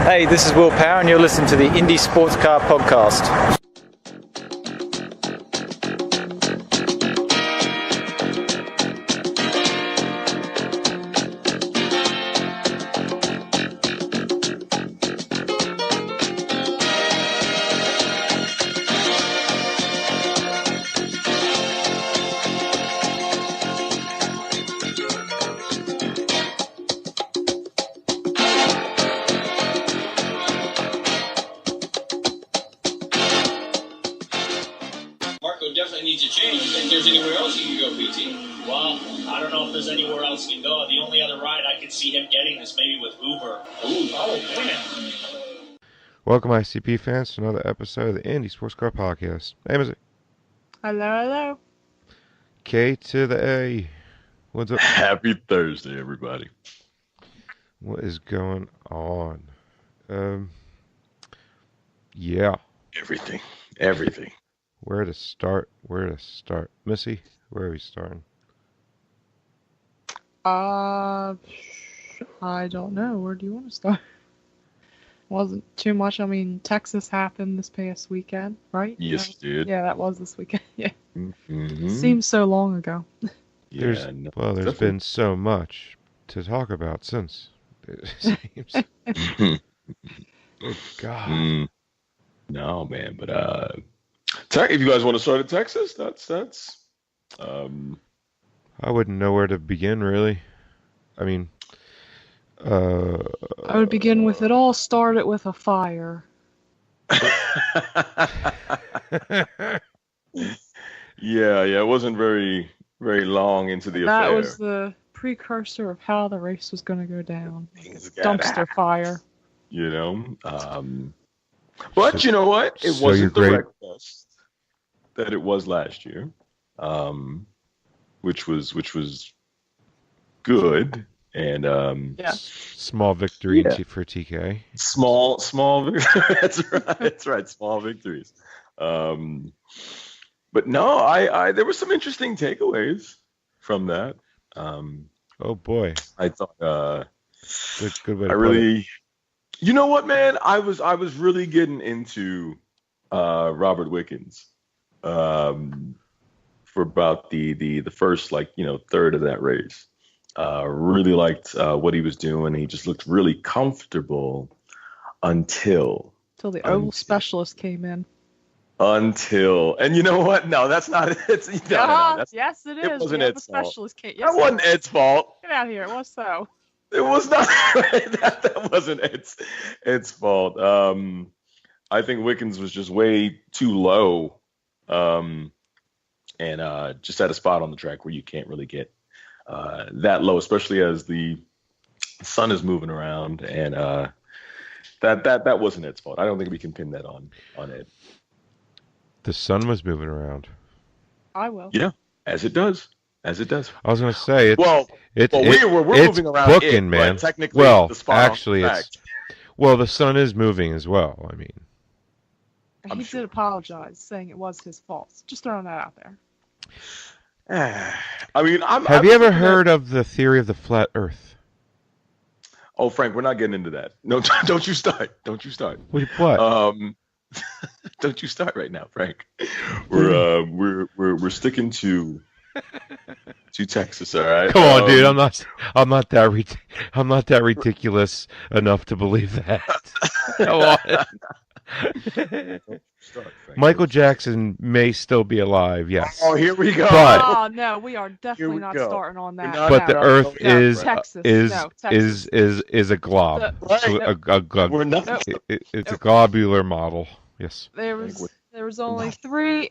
Hey, this is Will Power, and you're listening to the Indy Sports Car Podcast. Welcome, ICP fans, to another episode of the Indy Sports Car Podcast. Hey, is it? Hello. K to the A. What's up? Happy Thursday, everybody. What is going on? Yeah. Everything. Where to start? Missy, where are we starting? I don't know. Where do you want to start? Wasn't too much. I mean, Texas happened this past weekend, right? Yes, it did. Yeah, that was this weekend. Yeah. Mm-hmm. Seems so long ago. There's been so much to talk about since. It seems. Oh, God. No, man, but if you guys want to start at Texas, that's. I wouldn't know where to begin, really. I mean, I would begin with it all started with a fire. Yeah, it wasn't very long into the affair. That was the precursor of how the race was going to go down. Dumpster fire. You know, but you know what? It wasn't the wreck fest that it was last year, which was good. And small victory for TK. Small that's right. Small victories. But no, I there were some interesting takeaways from that. Oh boy, I thought good way to I really, you know what, man, I was really getting into Robert Wickens for about the first third of that race. Really liked what he was doing. He just looked really comfortable until the oval specialist came in. And you know what? No, that's not it. Yes, it is. It wasn't Ed's fault. Specialist came. Yes, that wasn't Ed's fault. Get out of here. It was so. It was not. That wasn't Ed's fault. I think Wickens was just way too low, and just at a spot on the track where you can't really get that low, especially as the sun is moving around, and that wasn't Ed's fault. I don't think we can pin that on Ed. The sun was moving around. I will. Yeah, as it does. I was going to say we're moving around. Booking, man. Technically, the sun is moving as well. I mean, he did apologize, saying it was his fault. Just throwing that out there. I mean, have you ever heard of the theory of the flat Earth? Oh, Frank, we're not getting into that. No, don't you start. What? Don't you start right now, Frank. We're sticking to Texas, all right? Come on, dude. I'm not that ridiculous enough to believe that. Come on. Michael Jackson may still be alive, yes. Oh, here we go. But, no, we are definitely not starting on that. But the Earth is a glob. We're not. It's a globular model. Yes. There was only three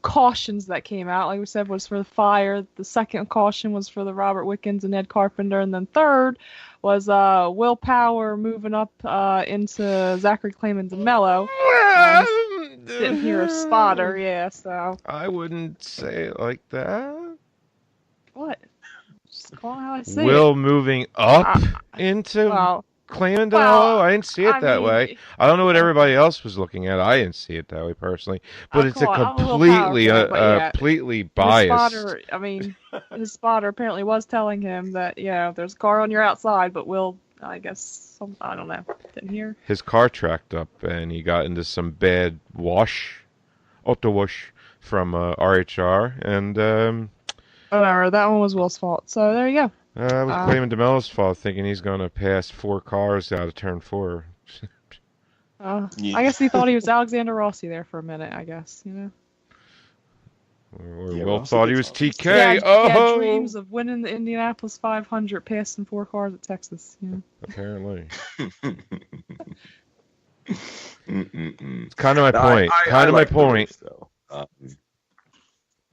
cautions that came out. Like we said, was for the fire. The second caution was for the Robert Wickens and Ed Carpenter, and then third was Will Power moving up into Zachary Clayman's and Mello. Didn't hear a spotter, yeah. So I wouldn't say it like that. What? Just call it how I say Will moving up into Clayman and Mello? I didn't see it that way. I don't know what everybody else was looking at. I didn't see it that way personally, but it's a completely biased. His spotter apparently was telling him that there's a car on your outside, but Will I guess I don't know. Didn't hear. His car tracked up, and he got into some bad auto wash from RHR, and Whatever. That one was Will's fault. So there you go. I was blaming DeMello's fault, thinking he's going to pass 4 cars out of turn 4. I guess he thought he was Alexander Rossi there for a minute. I guess Or Yeah, Will Rossi thought he gets was on. TK. He had dreams of winning the Indianapolis 500, passing 4 cars at Texas. Apparently. Mm-mm-mm. It's kind of my point. Kind of my liked the point. race, though.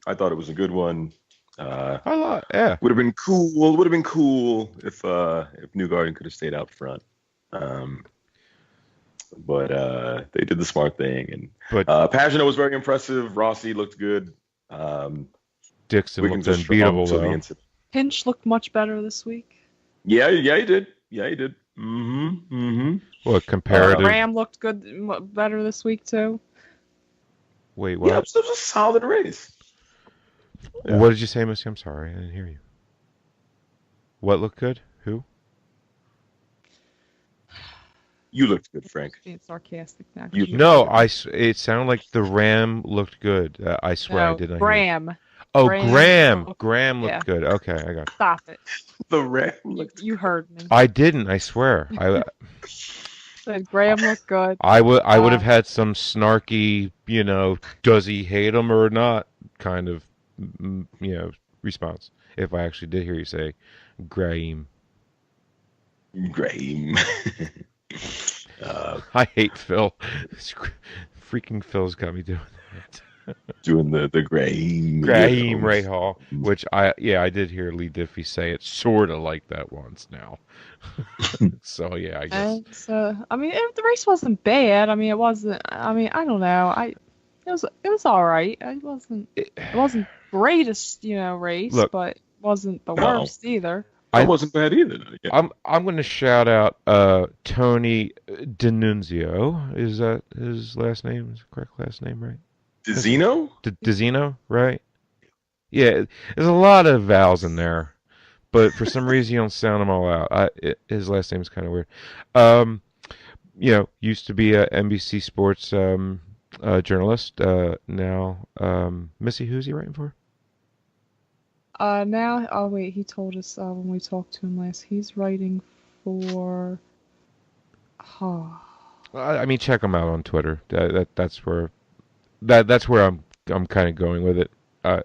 I thought it was a good one. Yeah. Would have been cool. Would have been cool if Newgarden could have stayed out front. But they did the smart thing, and Pagano was very impressive. Rossi looked good. Dixon Wiggins looked was unbeatable, strong till the though. incident. Hinch looked much better this week. Yeah, he did. Yeah, he did. Mm-hmm. What, comparative? Ram looked better this week too. Wait, what? Yeah, it was a solid race. Yeah. What did you say, Missy? I'm sorry, I didn't hear you. What looked good? Who? You looked good, Frank. Being sarcastic now. No, it sounded like the Ram looked good. I swear I did not hear you. Graham. Oh, Graham. Graham looked Yeah. good. Okay, I got it. Stop it. The Ram looked. You heard me. I didn't, I swear. Said Graham looked good. I would have had some snarky, does he hate him or not kind of, response if I actually did hear you say Graham. I hate Phil. Freaking Phil's got me doing that. Doing the Graham Rahal, which I did hear Lee Diffie say it sort of like that once now. So yeah, I guess. And the race wasn't bad. It wasn't. I don't know. It was all right. It wasn't greatest race, Look, but it wasn't the worst either. It wasn't bad either. Yeah. I'm going to shout out Tony D'Annunzio. Is that his last name? Is the correct last name, right? DeZino? DeZino, right? Yeah, there's a lot of vowels in there, but for some reason you don't sound them all out. His last name is kind of weird. Used to be a NBC Sports journalist. Now, Missy, who's he writing for? He told us when we talked to him last. He's writing for. Check him out on Twitter. That's where I'm kind of going with it.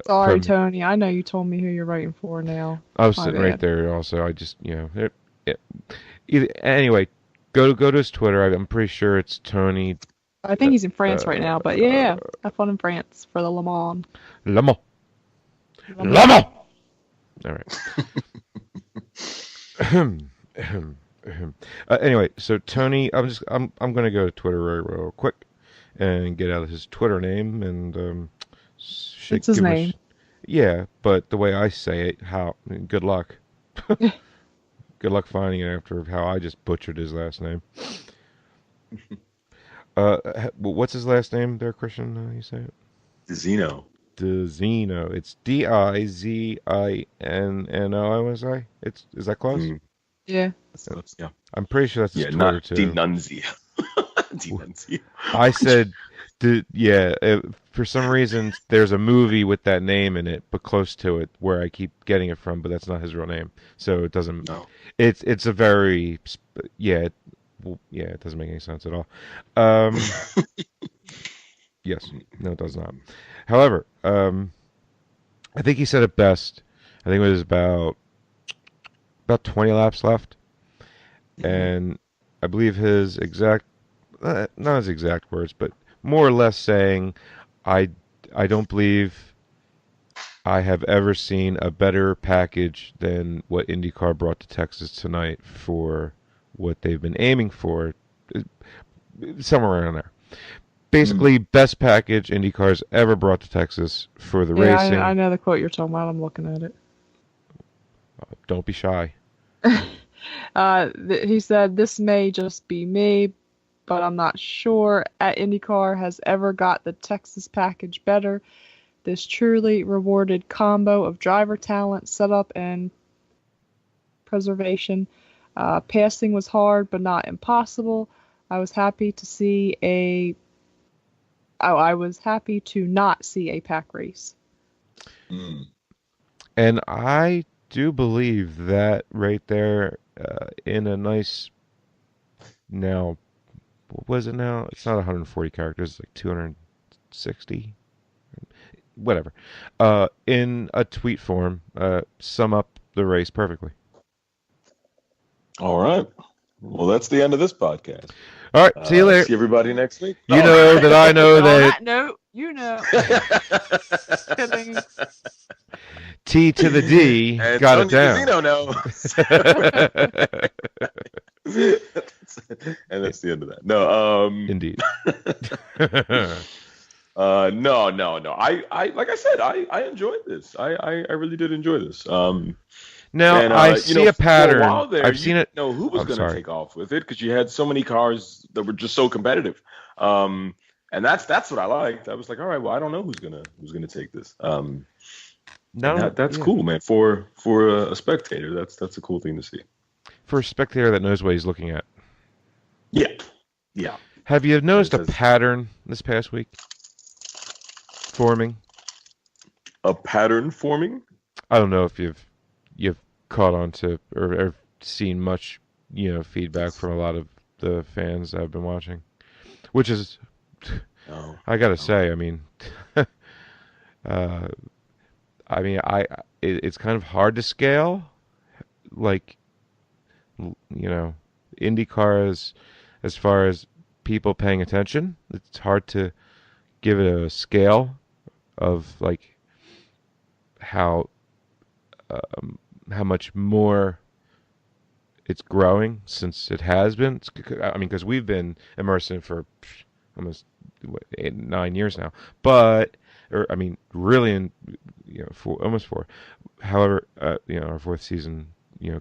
Sorry, Tony. I know you told me who you're writing for now. I was sitting right there. Also, I just anyway, go to his Twitter. I'm pretty sure it's Tony. I think he's in France right now, but yeah, have fun in France for the Le Mans. Le Mans. All right. Anyway, so Tony, I'm going to go to Twitter real quick and get out his Twitter name and it's his name. Yeah, but the way I say it, good luck. Good luck finding it after how I just butchered his last name. What's his last name there, Christian? You say it? DeZino. DeZino. It's DIZINNO. I was I. Is that close? Yeah. Yeah. I'm pretty sure that's his Twitter not too. Denunzio. I said, for some reason there's a movie with that name in it, but close to it, where I keep getting it from, but that's not his real name, so it doesn't. No. It's a very it doesn't make any sense at all. Yes, no, it does not. However, I think he said it best. I think it was about 20 laps left, and I believe his exact, not his exact words, but more or less saying, I don't believe I have ever seen a better package than what IndyCar brought to Texas tonight for what they've been aiming for, somewhere around there. Basically, best package IndyCar's ever brought to Texas for the racing. I know the quote you're talking about. I'm looking at it. Don't be shy. He said, "This may just be me, but I'm not sure IndyCar has ever got the Texas package better. This truly rewarded combo of driver talent, setup, and preservation Passing was hard, but not impossible. I was happy to see a. Oh, I was happy to not see a pack race. Mm. And I do believe that right there, in a nice. Now, what was it now? It's not 140 characters, it's like 260. Whatever. In a tweet form, sum up the race perfectly. All right. Well, that's the end of this podcast. All right, see you later. See everybody next week. You know that I know On that that note, you know. Kidding. T to the D And got it Tony down. Casino, no. And that's the end of that. No. Indeed. No. I like I said, I enjoyed this. I really did enjoy this. Now, and, I see a pattern. For a while there, I've seen it. Know who was I'm going to sorry. take off with it because you had so many cars that were just so competitive. And that's what I liked. I was like, all right, well, I don't know who's gonna take this. That's cool, man. For a spectator, that's a cool thing to see. For a spectator that knows what he's looking at. Yeah. Have you noticed a pattern this past week forming? A pattern forming? I don't know if you've caught on to or seen much, feedback from a lot of the fans that I've been watching, which is, I gotta say, I mean, it's kind of hard to scale, like, IndyCar as far as people paying attention. It's hard to give it a scale of like how much more it's growing since it has been. I mean, because we've been immersed in it for almost 9 years now. Really in almost 4. However, our 4th season,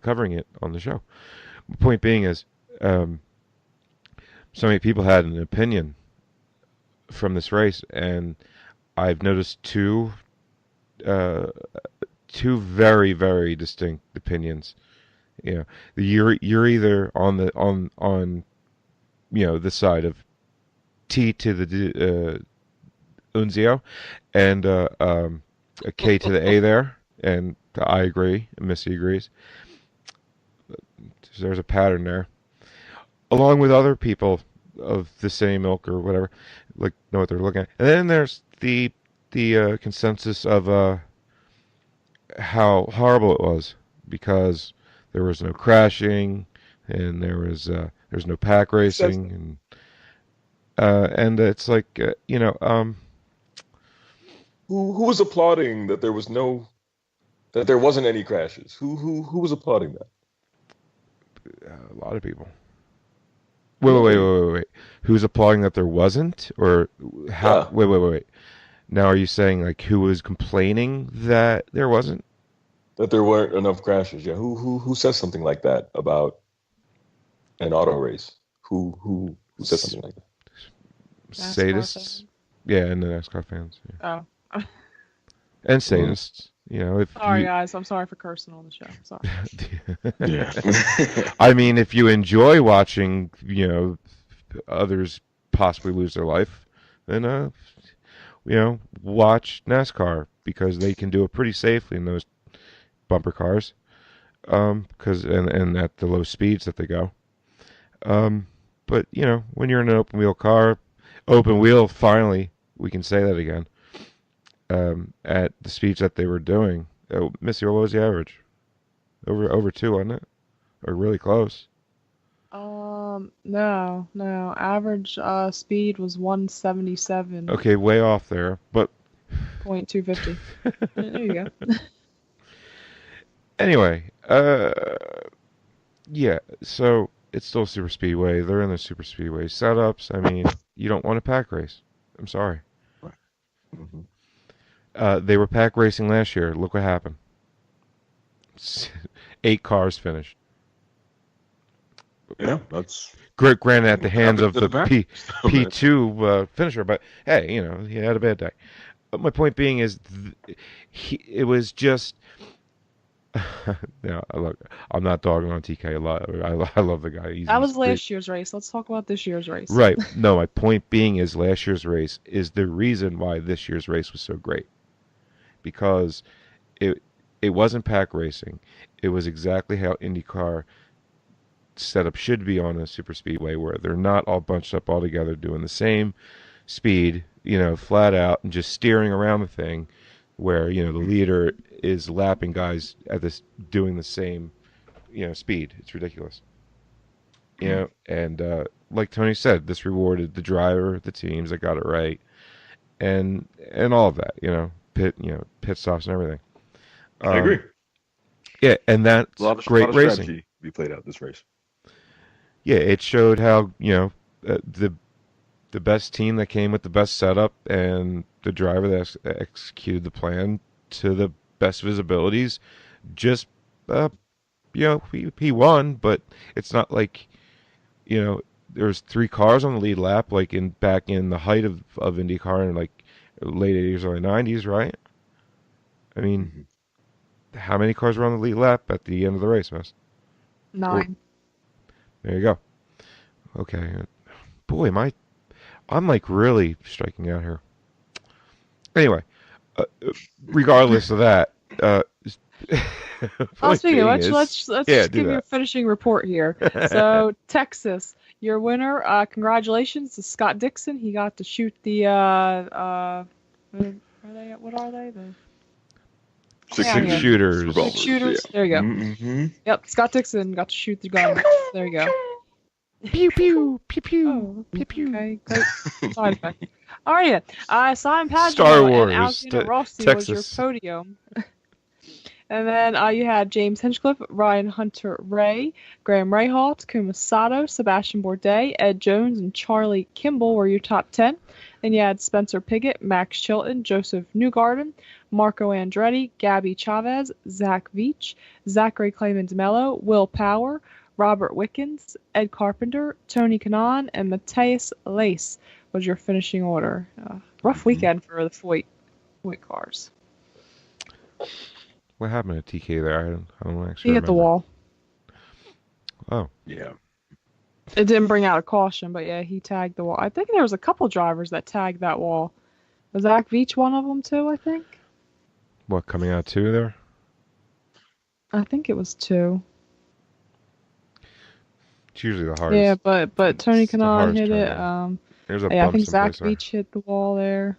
covering it on the show. The point being is, so many people had an opinion from this race, and I've noticed two very, very distinct opinions. You're either on the side of T to the Unzio and a K to the A there, and I agree, and Missy agrees. There's a pattern there, along with other people of the same ilk or whatever, like know what they're looking at. And then there's the consensus of how horrible it was because there was no crashing and there's no pack racing and it's like who was applauding that there wasn't any crashes? Who was applauding that? A lot of people. Wait. Who's applauding that there wasn't, or how? Yeah. Wait. Now, are you saying like who was complaining that there wasn't? That there weren't enough crashes? Yeah. Who says something like that about an auto race? Who says something like that? Sadists. Yeah, and the NASCAR fans. Yeah. Oh. And sadists. Sorry, guys. I'm sorry for cursing on the show. Sorry. Yeah. I mean, if you enjoy watching, others possibly lose their life, then, watch NASCAR because they can do it pretty safely in those bumper cars, because and at the low speeds that they go. But when you're in an open wheel car, finally we can say that again. At the speeds that they were doing. Missy, what was the average? Over 2, wasn't it? Or really close? No. Average speed was 177. Okay, way off there, but 0.250. There you go. Anyway, yeah, so it's still super speedway. They're in the super speedway setups. I mean, you don't want a pack race. I'm sorry. Mm-hmm. They were pack racing last year. Look what happened. 8 cars finished. Yeah, that's granted at the hands of the P2 finisher, but hey, he had a bad day. But my point being is, it was just Yeah, I'm not dogging on TK a lot. I love the guy. That was He's great. last year's race. Let's talk about this year's race. Right. No, my point being is last year's race is the reason why this year's race was so great. Because it it wasn't pack racing. It was exactly how IndyCar setup should be on a super speedway, where they're not all bunched up all together doing the same speed, flat out and just steering around the thing, where the leader is lapping guys at this doing the same speed. It's ridiculous. And like Tony said, this rewarded the driver, the teams that got it right, and all of that. Pit stops and everything. I agree. Yeah, and that's A lot of great racing. strategy we played out this race. Yeah, it showed how the best team that came with the best setup and the driver that executed the plan to the best of his abilities. Just he won, but it's not like there's 3 cars on the lead lap, like back in the height of IndyCar in like late 80s, early 90s, right? I mean, how many cars were on the lead lap at the end of the race, Miss? 9. There you go. Okay. Boy, I'm like really striking out here. Anyway, regardless of that, Speaking of which, let's just give that. you a finishing report here. So Texas, your winner. Congratulations to Scott Dixon. He got to shoot the what are they? The Six shooters. Six shooters. Yeah. There you go. Mm-hmm. Yep, Scott Dixon got to shoot the gun. There you go. Pew pew pew pew Oh, pew pew. okay, great side effect. All right, Simon Pagino Star Wars, and Alexander Rossi Texas. was your podium. And then you had James Hinchcliffe, Ryan Hunter Ray, Graham Rahal, Takuma Sato, Sebastian Bourdais, Ed Jones, and Charlie Kimball were your top 10. Then you had Spencer Piggott, Max Chilton, Joseph Newgarden, Marco Andretti, Gabby Chavez, Zach Veach, Zachary Clemens Mello, Will Power, Robert Wickens, Ed Carpenter, Tony Kanaan, and Matthias Lace was your finishing order. Rough weekend for the Foyt cars. What happened to TK there? I don't actually He hit the remember. wall. Oh. Yeah. It didn't bring out a caution, but yeah, he tagged the wall. I think there was a couple drivers that tagged that wall. Was Zach Veach one of them too, I think? What, coming out 2 there? I think it was 2. It's usually the hardest. Yeah, but Tony It's the Kanaan hardest hit it. turn. There's a Yeah, I bump think Zach someplace there. Veach hit the wall there.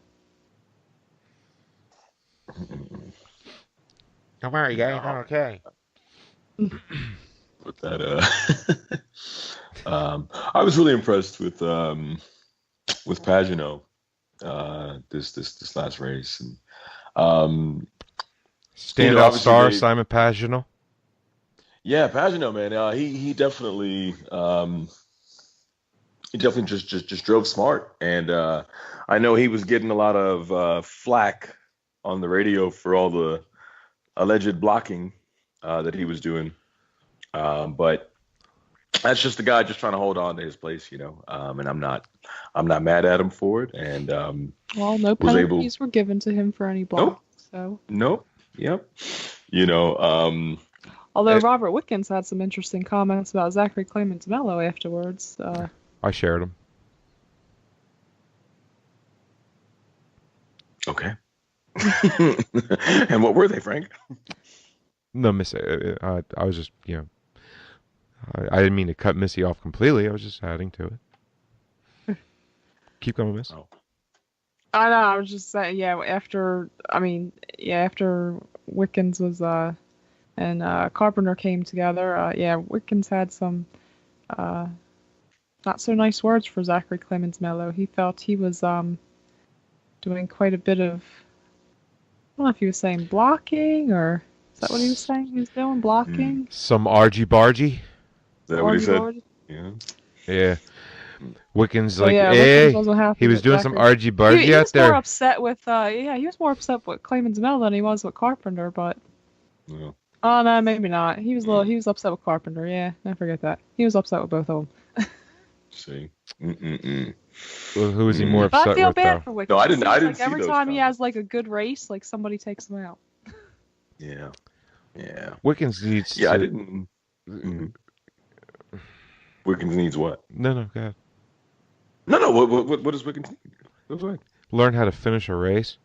Don't worry, guys. I'm okay. With that, I was really impressed with Pagano this last race, and Standout obviously star, Simon Pagino. yeah, Pagano, man, he definitely just drove smart, and I know he was getting a lot of flack on the radio for all the alleged blocking that he was doing, but that's just the guy just trying to hold on to his place, and I'm not mad at him for it, and Well, no penalties were given to him for any block. So. Nope. Yep. Although Robert Wickens had some interesting comments about Zachary Clemens Mello afterwards. I shared him. Okay. And what were they, Frank? No, Missy. I was just, I didn't mean to cut Missy off completely. I was just adding to it. Keep going, Miss. Oh. I know. I was just saying. After Wickens was and Carpenter came together. Wickens had some not so nice words for Zachary Clemens Mello. He felt he was doing quite a bit of. I don't know if he was saying blocking or is that what he was saying? He was doing blocking. Some argy bargy. Is that what he said? Argy-bargy. Yeah. Yeah. Wickens So, like, Wickens hey, wasn't happy he was with doing some Zachary. argy bargy He out was more there. upset with he was more upset with Clemens Mello than he was with Carpenter, but Yeah. oh no, maybe not. He was upset with Carpenter. Yeah, I forget that. He was upset with both of them. See. Well, who was he more But I upset feel with, bad though? for Wickens. No, I didn't It seems see like every those time he comments. has like a good race, like somebody takes him out. Yeah. Yeah. Wickens needs. Yeah, I to, didn't. Mhm. Wickens needs what? No, go ahead. No. What does Wickens need? Go ahead. Learn how to finish a race.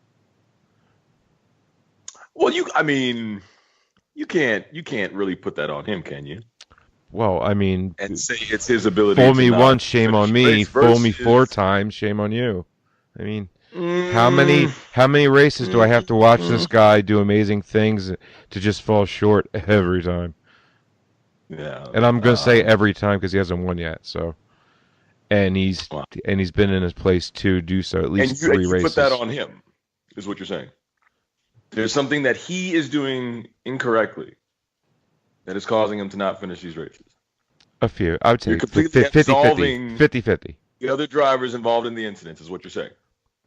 Well, I mean, you can't really put that on him, can you? Well, I mean, And say it's his ability fool to me not once, shame finish on a me. race Fool me four versus- times, shame on you. I mean, Mm, how many races do I have to watch this mm. guy do amazing things to just fall short every time? Yeah. And I'm gonna say every time because he hasn't won yet. So, and he's Wow. been in his place to do so at least And 3 you races. put that on him, is what you're saying. There's something that he is doing incorrectly that is causing him to not finish these races. A few, I would say You're completely 50-50. 50-50. The other drivers involved in the incidents is what you're saying.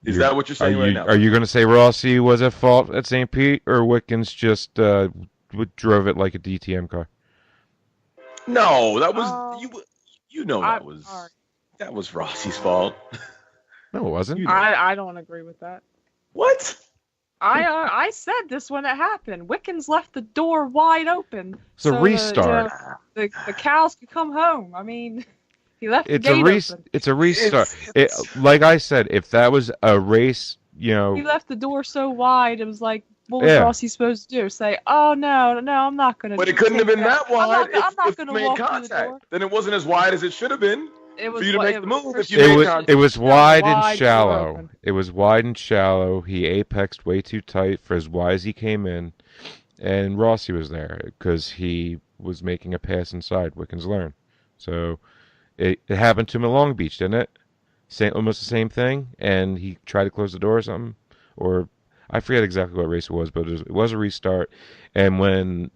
Is that what you're saying are right you, now? Are you going to say Rossi was at fault at St. Pete, or Wickens just drove it like a DTM car? No, that was you know that was sorry. that was Rossi's fault. No, it wasn't. I don't agree with that. What? I said this when it happened. Wickens left the door wide open. It's a restart. The cows could come home. I mean, he left It's the gate open. It's a restart. It's- Like I said, if that was a race, He left the door so wide. It was like, what was Rossi supposed to do? Say, oh no, I'm not gonna. But it couldn't have been that wide I'm not if gonna you made walk through the contact. door. Then it wasn't as wide as it should have been for you to make the move. If you made contact. It was wide and wide shallow. open. It was wide and shallow. He apexed way too tight for as wide as he came in, and Rossi was there because he was making a pass inside. Wickens learned, so it happened to him at Long Beach, didn't it? Almost the same thing, and he tried to close the door or something, or I forget exactly what race it was, but it was a restart. And when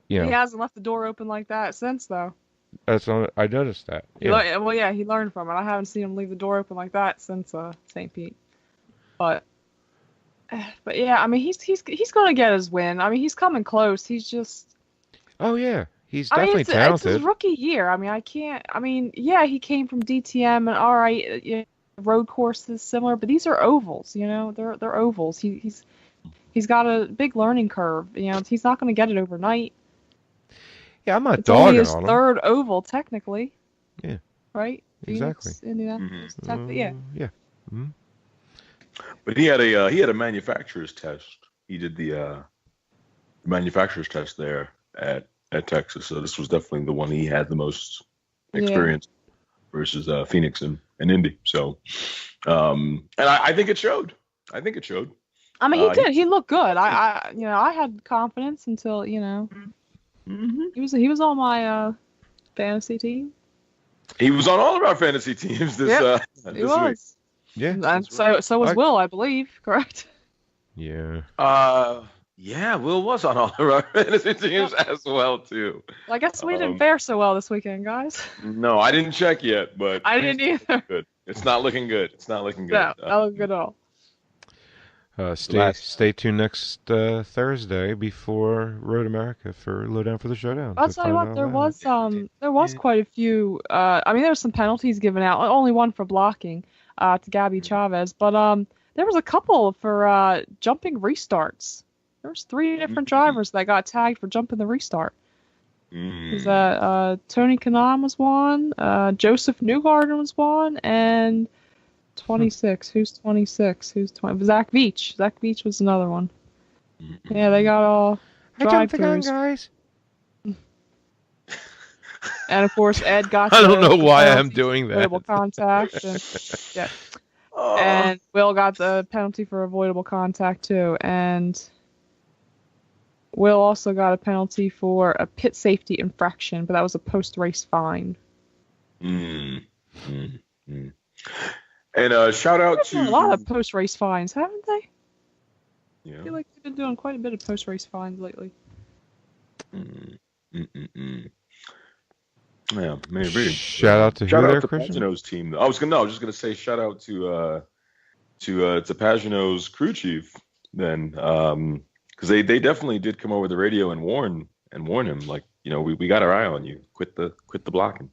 he hasn't left the door open like that since, though. I noticed that. He learned from it. I haven't seen him leave the door open like that since St. Pete. But yeah, I mean he's gonna get his win. I mean he's coming close. He's just. Oh yeah, he's definitely talented. It's his rookie year. I mean he came from DTM and all right, road courses similar, but these are ovals. They're ovals. He's got a big learning curve. He's not gonna get it overnight. Yeah, I'm not It's only dogging his on him. third oval, technically. Yeah. Right? Exactly. Phoenix, Indianapolis, yeah. Yeah. Mm-hmm. But he had a manufacturer's test. He did the manufacturer's test there at Texas. So this was definitely the one he had the most experience versus Phoenix and Indy. So, and I think it showed. I mean, he did. He looked good. I had confidence until Mm-hmm. he was on my fantasy team. He was on all of our fantasy teams this He was. week. Yeah. And so was Will, I believe. Correct. Yeah. Yeah, Will was on all of our fantasy teams as well too. Well, I guess we didn't fare so well this weekend, guys. No, I didn't check yet, but I didn't either. Good. It's not looking good. No, not looking good at all. Stay tuned next Thursday before Road America for Lowdown for the Showdown. I'll tell you what, there was quite a few. I mean, there were some penalties given out. Only one for blocking to Gabby Chavez, but there was a couple for jumping restarts. There was 3 different drivers that got tagged for jumping the restart. Was that Tony Kanaan was one, Joseph Newgarden was one, and 26. Who's 26? Who's 20? Zach Veach. Zach Veach was another one. Yeah, they got all drive-throughs. Guys. And of course, Ed got. I don't know why I'm doing that. Avoidable contact. And Will got the penalty for avoidable contact too. And Will also got a penalty for a pit safety infraction, but that was a post-race fine. And shout out to a lot of post-race fines, haven't they? Yeah. I feel like they've been doing quite a bit of post-race fines lately. Yeah, maybe. Shout out to Christian? Pagano's team. I was just gonna say shout out to Pagano's crew chief then, because they definitely did come over the radio and warn him, like, we got our eye on you. Quit the blocking.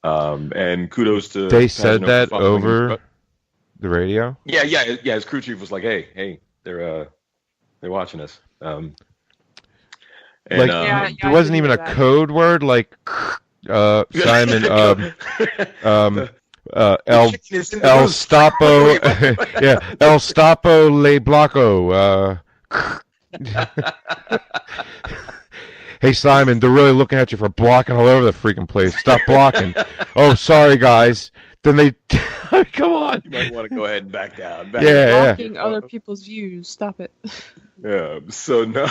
And kudos to. They said Pagano that for following over the radio. Yeah. His crew chief was like, "Hey, they're watching us." And, Like Yeah, there wasn't even a that. code word like Simon the El chicken is in the El roost. Stapo Wait, what? yeah El Stapo Le Blanco Hey Simon, they're really looking at you for blocking all over the freaking place. Stop blocking. Oh, sorry guys. Then they come on. You might want to go ahead and back down. Back Yeah, down. Blocking other people's views. Stop it. Yeah. So no,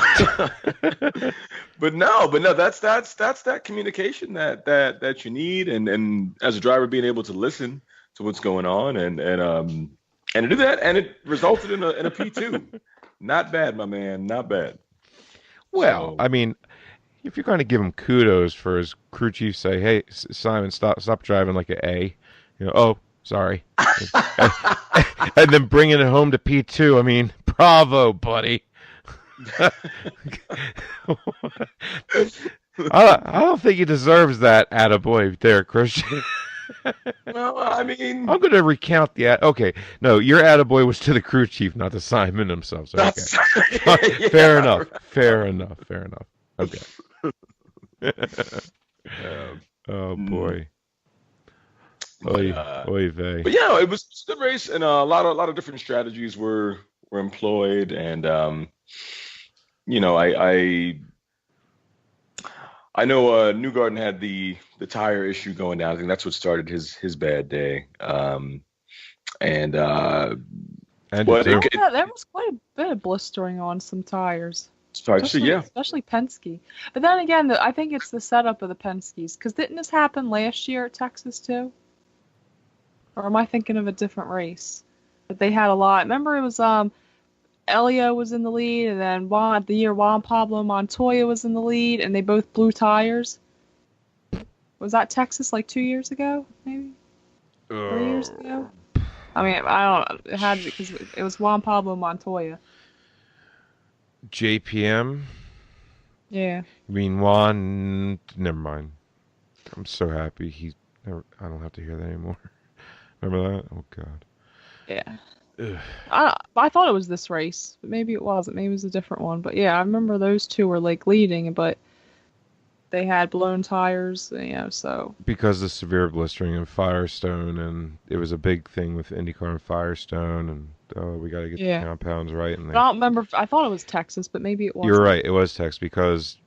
but no. That's that communication that you need, and as a driver being able to listen to what's going on, and to do that, and it resulted in a P2. Not bad, my man. Not bad. Well, So, I mean, if you're going to give him kudos for his crew chief say, "Hey, Simon, stop driving like an A," oh, sorry, and then bringing it home to P2. I mean, bravo, buddy. I don't think he deserves that attaboy there, Christian. well, I mean, I'm going to recount the okay. No, your attaboy was to the crew chief, not to Simon himself. So, okay. yeah, Fair enough. Fair enough. Okay. Oh boy. Oy vey. But yeah, it was a good race, and a lot of different strategies were employed, and I know Newgarden had the tire issue going down. I think that's what started his bad day. And But there was quite a bit of blistering on some tires. Especially Penske. But then again, I think it's the setup of the Penskes. Because didn't this happen last year at Texas too? Or am I thinking of a different race? But they had a lot. Remember, it was Elio was in the lead, and then the year Juan Pablo Montoya was in the lead, and they both blew tires. Was that Texas like 2 years ago, maybe? 3 years ago? I mean, I don't know. It had because it was Juan Pablo Montoya. JPM? Yeah. You mean Juan? Never mind. I'm so happy I don't have to hear that anymore. Remember that? Oh God. Yeah. Ugh. I thought it was this race, but maybe it wasn't. Maybe it was a different one. But yeah, I remember those two were like leading, but they had blown tires, so. Because of severe blistering in Firestone, and it was a big thing with IndyCar and Firestone, and we got to get the compounds right. And I don't remember. I thought it was Texas, but maybe it wasn't. You're right. It was Texas because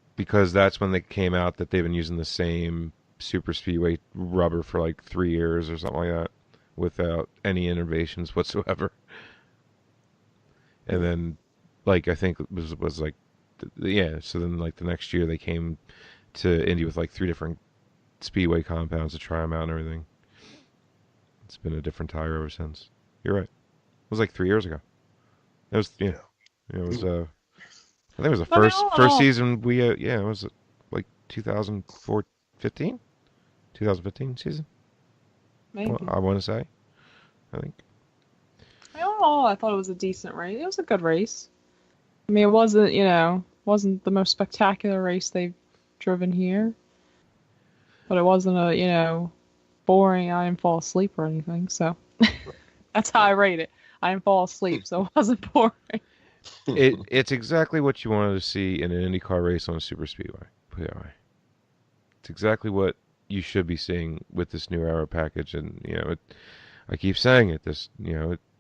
that's when they came out that they've been using the same super speedway rubber for like 3 years or something like that, without any innovations whatsoever. And then, like, I think it was like, so then like the next year they came to Indy with like 3 different speedway compounds to try them out and everything. It's been a different tire ever since. You're right. It was like 3 years ago. It was, It was, I think it was the first season we, it was like 2015 season. Maybe. Well, I want to say. I think. I thought it was a decent race. It was a good race. I mean, it wasn't the most spectacular race they've driven here. But it wasn't boring. I didn't fall asleep or anything, so that's how I rate it. I didn't fall asleep, so it wasn't boring. It's exactly what you wanted to see in an IndyCar race on a super speedway. Put it that way. It's exactly what you should be seeing with this new aero package, and I keep saying it. This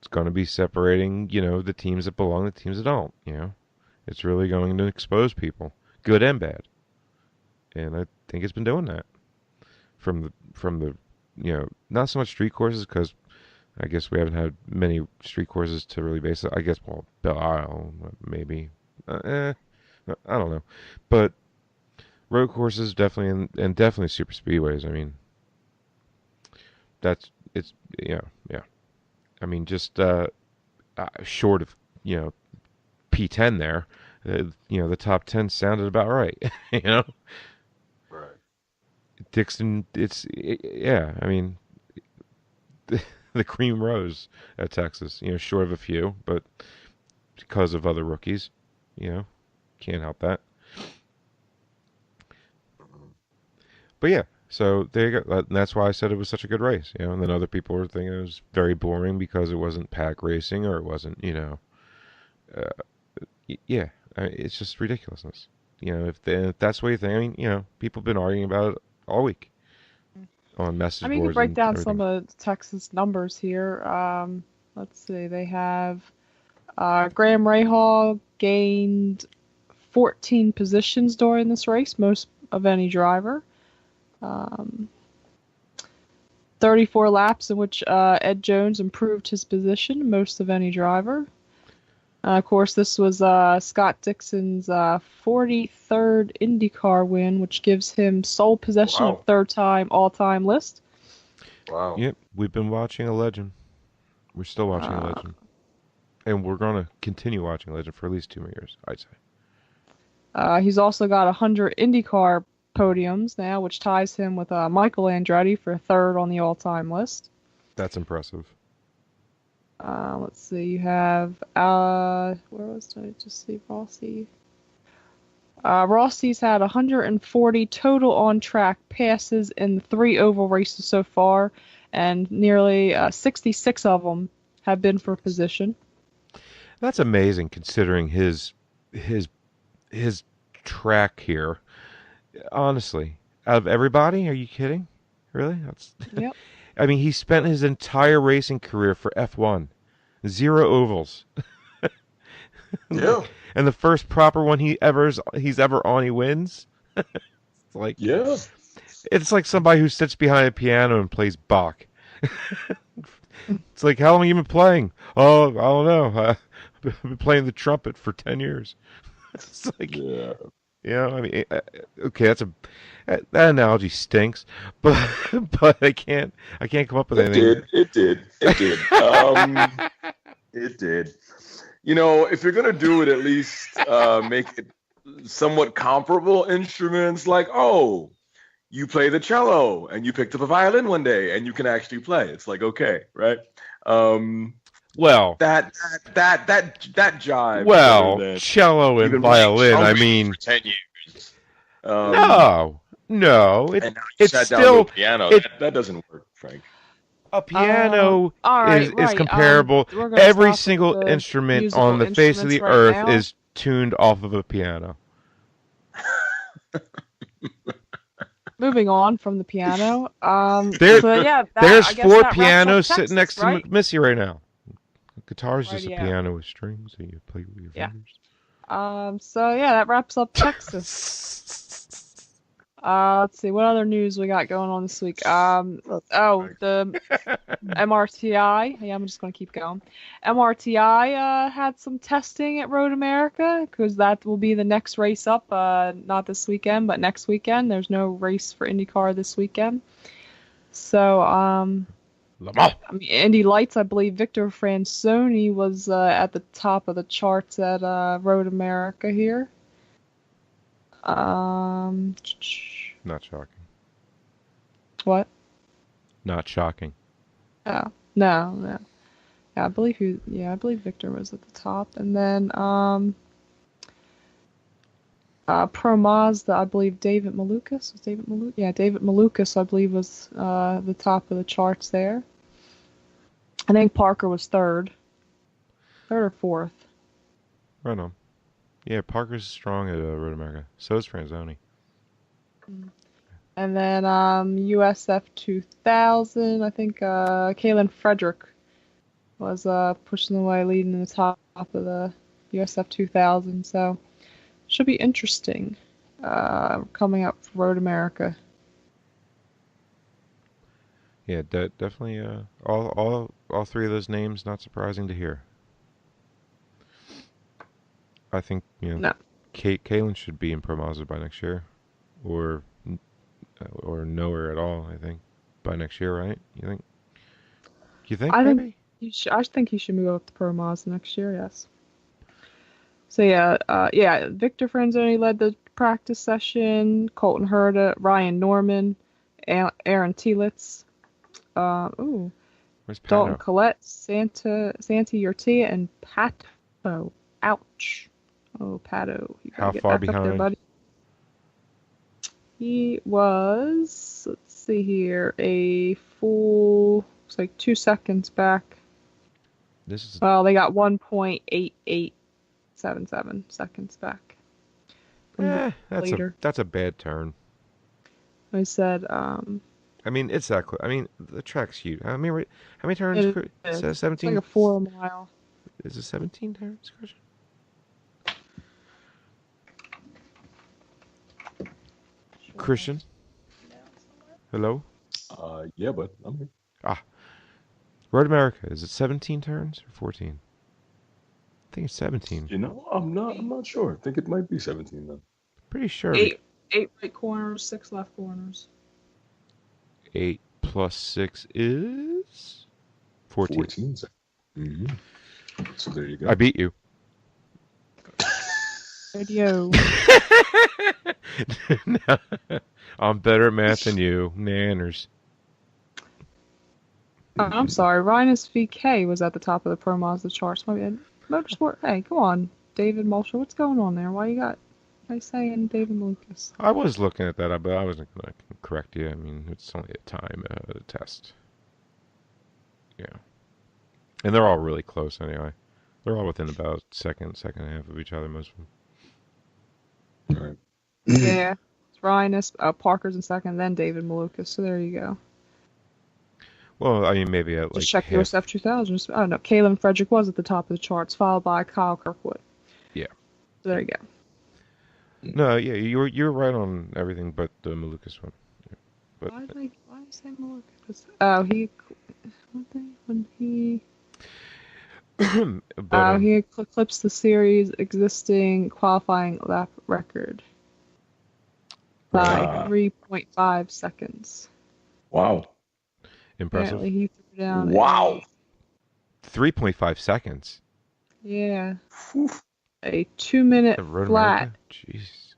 it's going to be separating the teams that belong, the teams that don't. It's really going to expose people, good and bad, and I think it's been doing that from the not so much street courses, because I guess we haven't had many street courses to really base it. I guess Belle Isle maybe, I don't know, but road courses definitely, and definitely super speedways. I mean, yeah. I mean, just short of P10 there, the top 10 sounded about right. Right. Dixon, I mean, the cream rose at Texas. Short of a few, but because of other rookies, can't help that. But yeah. So there you go. And that's why I said it was such a good race, And then other people were thinking it was very boring because it wasn't pack racing, or it wasn't, it's just ridiculousness. if that's what you think, I mean, people have been arguing about it all week on message I mean, you can boards break and down everything. some of Texas numbers here. Let's see, they have Graham Rahal gained 14 positions during this race, most of any driver. Um, 34 laps in which Ed Jones improved his position, most of any driver. Of course, this was Scott Dixon's 43rd IndyCar win, which gives him sole possession Wow. of third-time all-time list. Wow. Yep, we've been watching a legend. We're still watching a legend. And we're going to continue watching legend for at least 2 more years, I'd say. He's also got 100 IndyCar podiums now, which ties him with Michael Andretti for third on the all-time list. That's impressive. Let's see, you have, where was I just see Rossi? Rossi's had 140 total on-track passes in the 3 oval races so far, and nearly 66 of them have been for position. That's amazing considering his track here. Honestly, out of everybody, are you kidding? Really? That's Yep. I mean, he spent his entire racing career for F1. 0 ovals. Yeah. And the first proper one he's ever on, he wins. It's like Yeah. It's like somebody who sits behind a piano and plays Bach. It's like, how long have you been playing? Oh, I don't know. I've been playing the trumpet for 10 years. It's like, Yeah. I mean, okay, that analogy stinks, but I can't come up with anything. It did. It did. If you're gonna do it, at least make it somewhat comparable instruments. Like, oh, you play the cello and you picked up a violin one day and you can actually play. It's like, okay, right? Well, that jive. well, cello and violin. I mean, for 10 years. No, And now you it's sat down still to a piano. That doesn't work, Frank. a piano all right, is comparable. we're gonna Every stop single with the instrument musical on the face of the instruments right earth now. is tuned off of a piano. Moving on from the piano. There's I guess 4 that wraps pianos up sitting Texas, next to right? Missy right now. Guitar is just a Rightio. piano with strings that you play with your Yeah. fingers. So yeah, that wraps up Texas. Let's see, what other news we got going on this week? The MRTI. Yeah, I'm just gonna keep going. MRTI had some testing at Road America because that will be the next race up. Not this weekend, but next weekend. There's no race for IndyCar this weekend. So Lamar. I mean, Indy Lights, I believe Victor Fransoni was at the top of the charts at Road America here. Not shocking. What? Not shocking. Oh, no. Yeah, I believe Victor was at the top, and then Pro Mazda, I believe David Malukas was David Malukas. Yeah, David Malukas, I believe, was the top of the charts there. I think Parker was third or fourth. Right on. Yeah, Parker's strong at Road America. So is Franzoni. And then USF 2000, I think Kalen Frederick was pushing the way, leading in the top of the USF 2000. So should be interesting coming up for Road America. Yeah, definitely. All 3 of those names, not surprising to hear. I think No. Kalen should be in Pro Mazda by next year, or nowhere at all. I think by next year, right? You think? I maybe? think he should move up to Pro Mazda next year. Yes. So yeah, Victor Franzoni led the practice session. Colton Herta, Ryan Norman, Aaron Telitz. Where's Pato? Dalton Collette, Santi Urtia, and Pato. Ouch. Oh, Pato. You gotta How get far back up there, behind? buddy. He was, let's see here, a full, it's like 2 seconds back. Well, they got 1.8877 seconds back. later. That's a bad turn. I said, I mean, it's that close. I mean, the track's huge. I mean, how many turns? it It is. says It's 17. like a 4 mile. Is it 17 turns, Christian? Christian? Hello? Yeah, but I'm here. Road America, is it 17 turns or 14? I think it's 17. You know, I'm not sure. I think it might be 17 then. Pretty sure. 8 right corners, 6 left corners. 8 plus 6 is 14. 14. Mm-hmm. So there you go. I beat you. Radio. No, I'm better at math than you. Nanners. I'm sorry, Rhinus VK was at the top of the Pro Mazda charts. My bad. Motorsport. Hey, come on, David Mulcher. What's going on there? Why you saying David Lucas? I was looking at that, but I wasn't going to correct you. I mean, it's only a time test. Yeah. And they're all really close anyway. They're all within about second and a half of each other, most of them. All right. Yeah. It's Rhinus, Parker's in second, then David Malukas. So there you go. Well, I mean, maybe at like Just check half. USF 2000. Oh no, Caleb Frederick was at the top of the charts, followed by Kyle Kirkwood. Yeah. So there you go. No, yeah, you're right on everything but the Malukas one. Yeah. But Why did I say Malukas? Oh, he eclipsed the series' existing qualifying lap record by 3.5 seconds. Wow. impressive. Apparently he threw down. Wow. 3.5 seconds. Yeah. Oof. A 2-minute The Road flat. America? Jeez.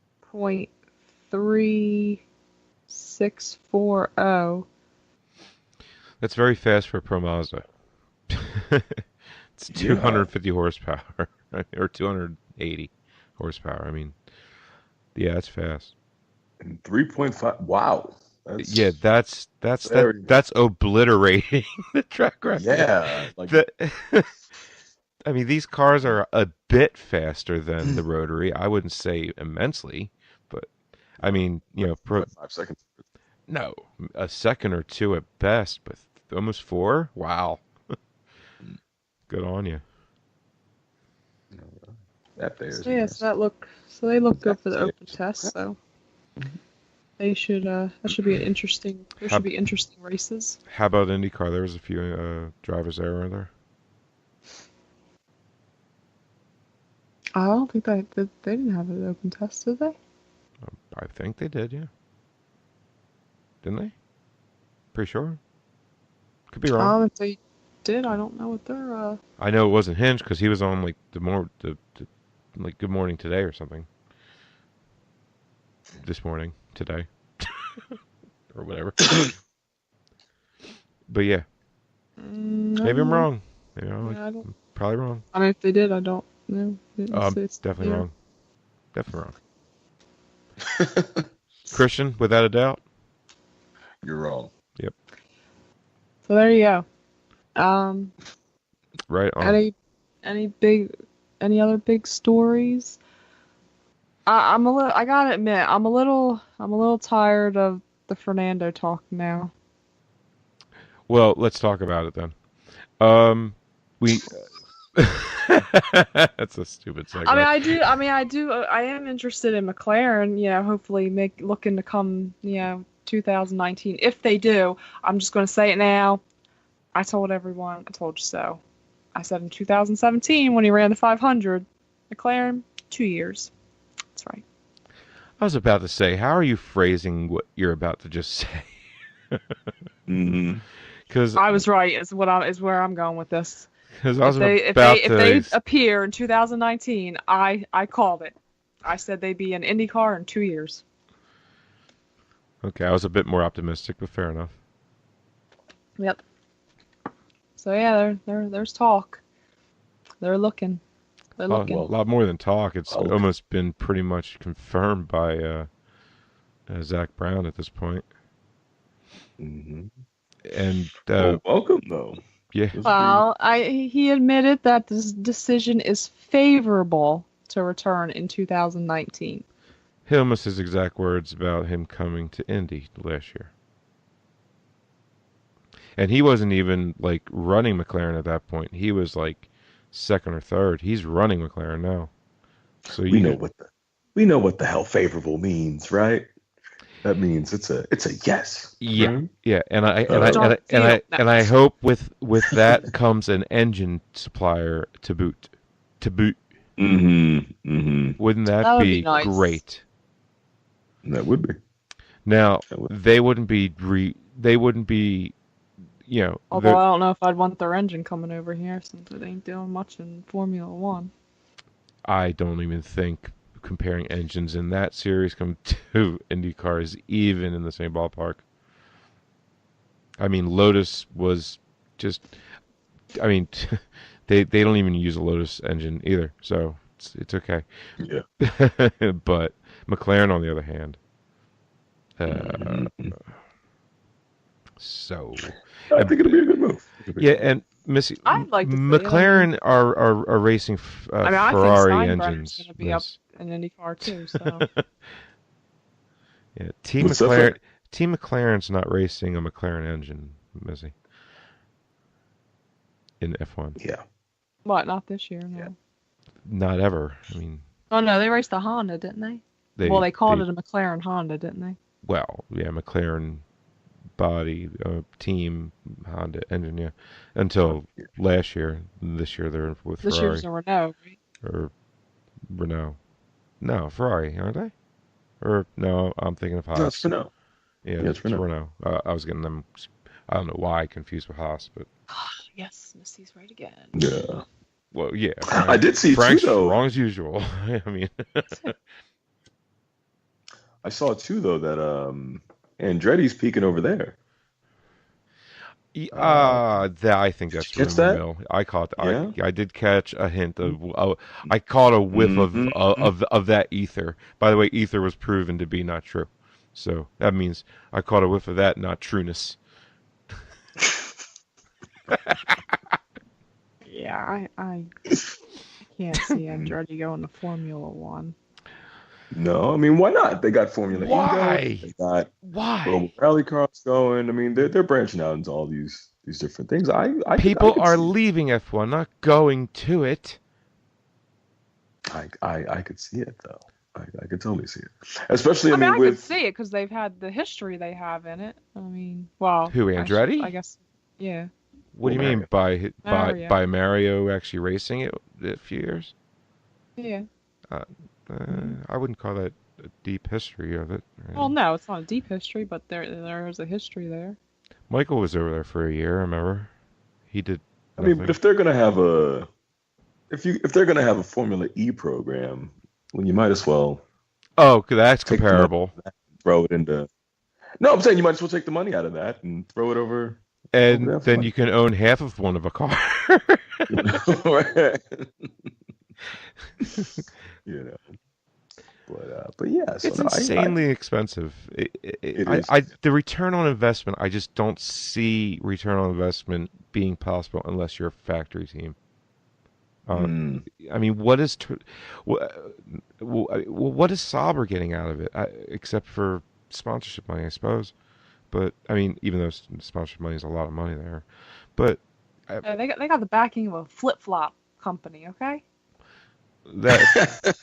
.3640. That's very fast for a Pro Mazda. It's 250 horsepower or 280 horsepower. I mean, yeah, that's fast. And 3.5. Wow. That's obliterating the track record. Yeah. Like, I mean, these cars are a bit faster than the rotary. I wouldn't say immensely, but I mean, 5 seconds. No, a second or two at best, but almost 4. Wow, good on you. That there. So yeah, so they look good for the open test. So they should. That should be an interesting. There should be interesting races. How about IndyCar? There was a few drivers there, weren't there? I don't think they didn't have an open test, did they? I think they did, yeah. Didn't they? Pretty sure. Could be wrong. If they did, I don't know what they're. I know it wasn't Hinge because he was on like like Good Morning Today or something. This morning, today, or whatever. But yeah, maybe I'm wrong. I'm probably wrong. I mean, if they did, I don't know. It's definitely wrong. Definitely wrong. Christian, without a doubt. You're wrong. Yep. So there you go. Right on. Any other big stories? I gotta admit, I'm a little tired of the Fernando talk now. Well, let's talk about it then. That's a stupid segue. I am interested in McLaren, hopefully looking to come, 2019. If they do, I'm just going to say it now. I told everyone, I told you so. I said in 2017 when he ran the 500, McLaren, 2 years. That's right. I was about to say, how are you phrasing what you're about to just say? Because I was right. Is where I'm going with this. Because if they appear in 2019, I called it. I said they'd be in IndyCar in 2 years. Okay, I was a bit more optimistic, but fair enough. Yep. So yeah, there's talk. They're looking. They're looking. Well, a lot more than talk. It's almost been pretty much confirmed by Zach Brown at this point. Mm-hmm. And welcome though. Yeah. Well, he admitted that this decision is favorable to return in 2019. Hilmas's exact words about him coming to Indy last year. And he wasn't even like running McLaren at that point. He was like second or third. He's running McLaren now. So we know what the hell favorable means, right? That means it's a yes. Yeah, right? yeah, and I hope with that comes an engine supplier to boot. Wouldn't that That would be be nice. great? That would be. Now they wouldn't be Although I don't know if I'd want their engine coming over here since it ain't doing much in Formula One. I don't even think comparing engines in that series come to IndyCar is even in the same ballpark. I mean, Lotus was just. I mean, they don't even use a Lotus engine either, so it's okay. Yeah. But McLaren, on the other hand, so I think it'll be a good move. yeah, and Missy, I'd like to see it. McLaren are racing I think Ferrari Steinbrenner's engines. going to be up in IndyCar too. So Yeah, Team What's that McLaren. Team McLaren's not racing a McLaren engine, Missy. In F1, Yeah. what? Not this year, no. Yeah. not ever. I mean, Oh no, they raced a Honda, didn't they? They called it a McLaren Honda, didn't they? Well, yeah, McLaren body team Honda engine, yeah. Until last year. This year they're with This Ferrari year's a Renault, right? or Renault. No, Ferrari, aren't they? Or no, I'm thinking of Haas. No, it's Renault. Yeah, Yeah, it's Renault. Renault. I was getting them. I don't know why I confused with Haas, but Yes, Missy's right again. Yeah. well, yeah. I did see Frank's too, though. wrong as usual. I mean, I saw too, though, that Andretti's peaking over there. I think that's Did you catch rumor that? mill. I caught. Yeah? I did catch a hint of. I caught a whiff of that ether. By the way, ether was proven to be not true, so that means I caught a whiff of that not trueness. Yeah, I can't see Andretti going to Formula One. No, I mean, why not? They got Formula E Why? going. They got Why? Global Rally Cars going. I mean, they're branching out into all these different things. People could are see- leaving F1, not going to it. I could see it though. I could totally see it. Especially, I mean, I could with see it because they've had the history they have in it. I mean, well, Who, Andretti? I guess, yeah. What do you Well, mean by Mario. by Mario actually racing it a few years? Yeah. I wouldn't call that a deep history of it. Right? Well, no, it's not a deep history, but there is a history there. Michael was over there for a year. Remember? He did. I mean, nothing. but if they're gonna have if they're gonna have a Formula E program, well, you might as well Oh, 'cause that's take the comparable. money and throw it into. No, I'm saying you might as well take the money out of that and throw it over. And over then F1. you can own half of one of a car. You know. But yeah, so It's no, insanely expensive. It is. The return on investment, I just don't see return on investment being possible unless you're a factory team. I mean, what is Sauber getting out of it, except for sponsorship money, I suppose? But I mean, even though sponsorship money is a lot of money there, but They got the backing of a flip flop company. Okay. that.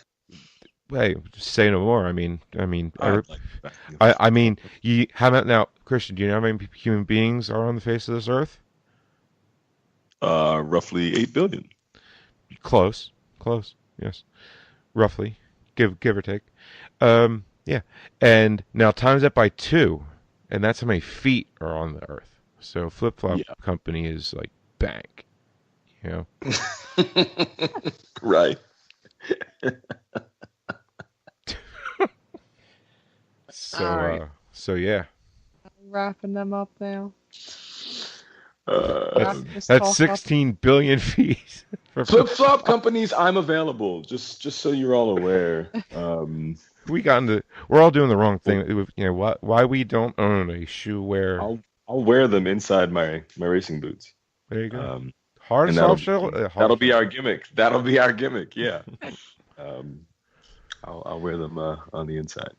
Hey, say no more. I mean, I like that. I mean, how about now, Christian? Do you know how many human beings are on the face of this earth? Roughly 8 billion. Close, yes, roughly, give or take. Yeah, and now times that by 2, and that's how many feet are on the earth. So flip flop company is like bank, you know. Right. So All right. so yeah, Wrapping them up now. Uh, that's 16 billion feet. Flip flop companies, I'm available. Just so you're all aware. We're all doing the wrong thing. You know why we don't own a shoe wear. I'll wear them inside my racing boots. There you go. Hard And soft shell. that'll be our gimmick. That'll be our gimmick. Yeah. I'll wear them on the inside.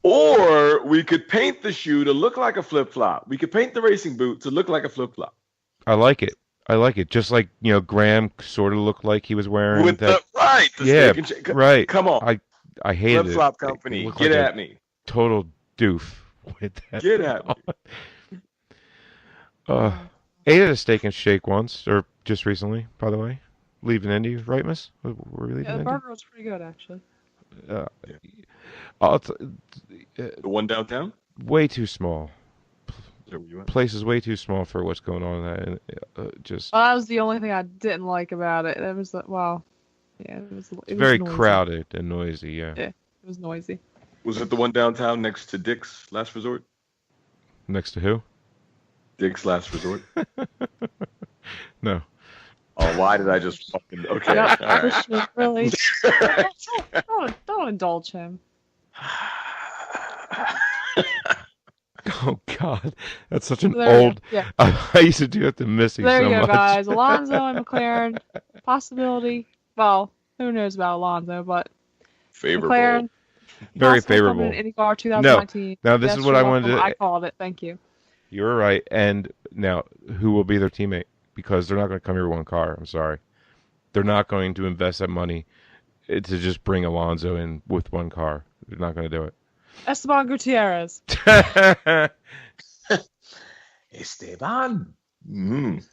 Or we could paint the shoe to look like a flip flop. We could paint the racing boot to look like a flip flop. I like it. Just like Graham sort of looked like he was wearing With that. the steak and Right. Come on, I hated flip flop it. company, It get like at me. Total doof with that. Get at me. Ate at a Steak and Shake once, or just recently, by the way. Leaving Indy, right, miss? Were we leaving Yeah, the Indy? burger was pretty good, actually. The one downtown? Way too small. Is that where you went? Place is way too small for what's going on in that. Just Well, that was the only thing I didn't like about it. It was it was very noisy. crowded and noisy. Yeah. Yeah, it was noisy. Was it the one downtown next to Dick's Last Resort? Next to who? Dick's Last Resort? No. Oh, why did I just fucking... Okay, Yeah, all right. Christian, really. don't indulge him. Oh God, that's such an There you go. old. Yeah. I used to do it to Missy There so you go, much. guys. Alonso and McLaren. Possibility. Well, who knows about Alonso, but Favorable. McLaren. Very possible favorable. coming in IndyCar 2019. Now this Yes, is what you're I wanted welcome. to. I called it. Thank you. You were right. And now, who will be their teammate? Because they're not going to come here with one car. I'm sorry. They're not going to invest that money to just bring Alonso in with one car. They're not going to do it. Esteban Gutierrez. Esteban. Mm.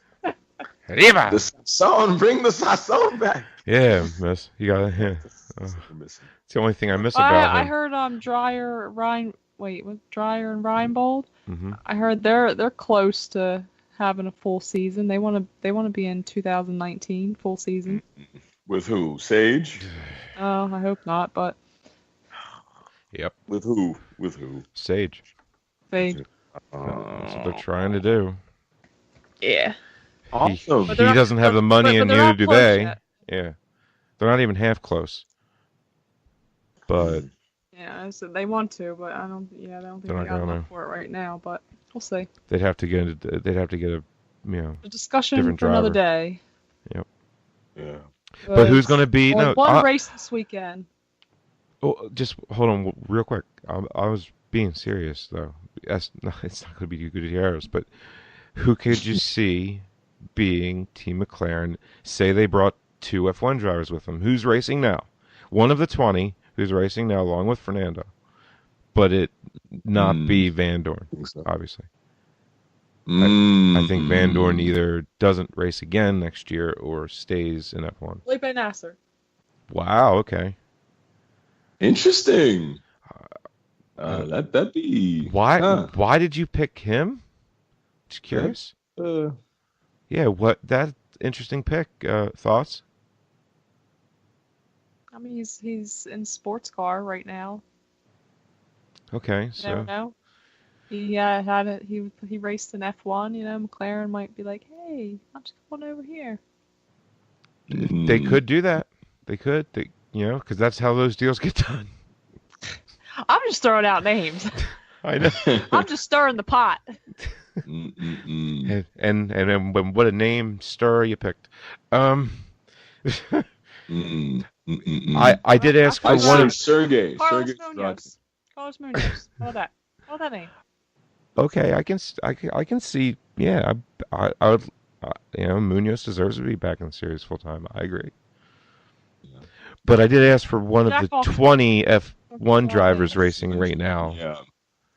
Arriba! The Sasson. Bring the Sasson back. Yeah, miss. You got it. Yeah. It's the only thing I miss about I him. heard Dreyer Ryan. Wait, was Dreyer and Reinbold? Hmm. I heard they're close to having a full season. They want to be in 2019 full season. With who? Sage? Oh, I hope not, but Yep. With who? With who? Sage. they That's what they're trying to do. yeah. Awesome. But He they're not- doesn't have the money, but and they're neither not do close they. yet. Yeah. They're not even half close. But Yeah, so they want to, but I don't. Yeah, I don't think They're they not got gonna. enough for it right now. But we'll see. they'd have to get a A discussion Different for another driver. day. Yeah. But who's going to be? Only No, one race this weekend. just hold on real quick. I was being serious though. It's not going to be Gutierrez, but who could you see being Team McLaren? Say they brought two F1 drivers with them. Who's racing now? One of the 20 who's racing now, along with Fernando, but it not be Van Dorn, obviously. I think Van Dorn either doesn't race again next year or stays in F1. Felipe Nasser. Wow. Okay. Interesting. That'd be. Why? Huh. Why did you pick him? Just curious. Yeah. What? That interesting pick. Thoughts? I mean, he's in sports car right now. Okay. You So never know. He he raced in F1. You know, McLaren might be like, hey, I'm just going over here. they could do that. They could. Because that's how those deals get done. I'm just throwing out names. I know. I'm just stirring the pot. and what a name stir you picked. I did ask for one of. Sergey. Carlos Sergey Munoz. Carlos Munoz. How about that? How about that name? Okay, I can see. Yeah, I would. Munoz deserves to be back in the series full time. I agree. Yeah. But I did ask for one of Jack the off. 20 F1 drivers racing right now. Yeah.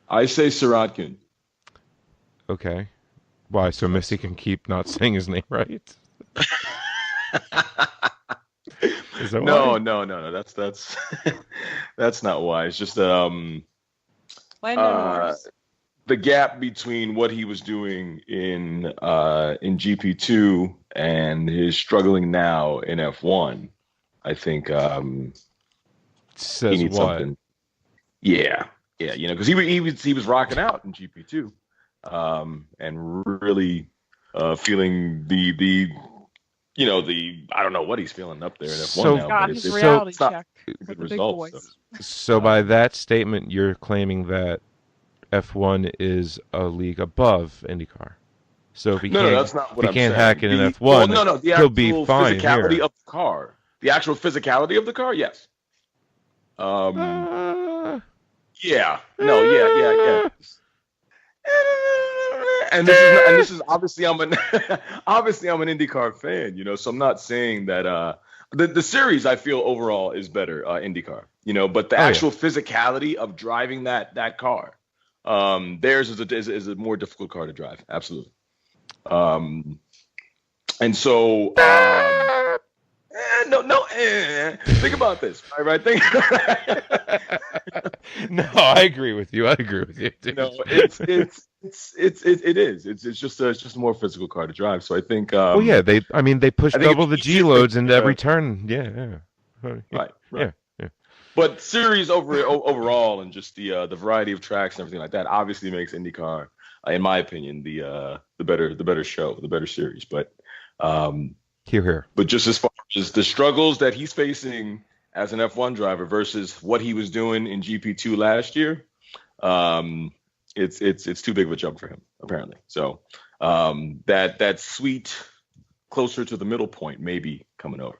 I say Sirotkin. Okay. Why? So Missy can keep not saying his name right? Is that No, why? no. That's that's not why. It's just Lando Norris. the gap between what he was doing in GP2 and his struggling now in F1. I think he Says needs what? something. Yeah, because he was rocking out in GP2, and really feeling the I don't know what he's feeling up there in F1 So- now. Got but his it's reality not check a with good the big result. boys. So by that statement, you're claiming that F1 is a league above IndyCar. So if he No, can't, that's not what if I'm he can't saying. hack it in The- F1, well, no, the he'll be actual fine physicality here. of the car. The actual physicality of the car, yes. Yeah. No. Yeah. And this is obviously I'm an obviously I'm an IndyCar fan, so I'm not saying that the series I feel overall is better, IndyCar, but the actual physicality of driving that car, theirs is a more difficult car to drive, absolutely. And so think about this, right? No, I agree with you. Dude. No, it is. It's just a more physical car to drive. So I think. Well, yeah, they push double the G loads into every turn. Yeah. Right. Yeah. But series overall and just the variety of tracks and everything like that obviously makes IndyCar, in my opinion, the better show, the better series. But here. But just as far as the struggles that he's facing as an F1 driver versus what he was doing in GP2 last year, it's too big of a jump for him, apparently. So that sweet, closer to the middle point may be coming over.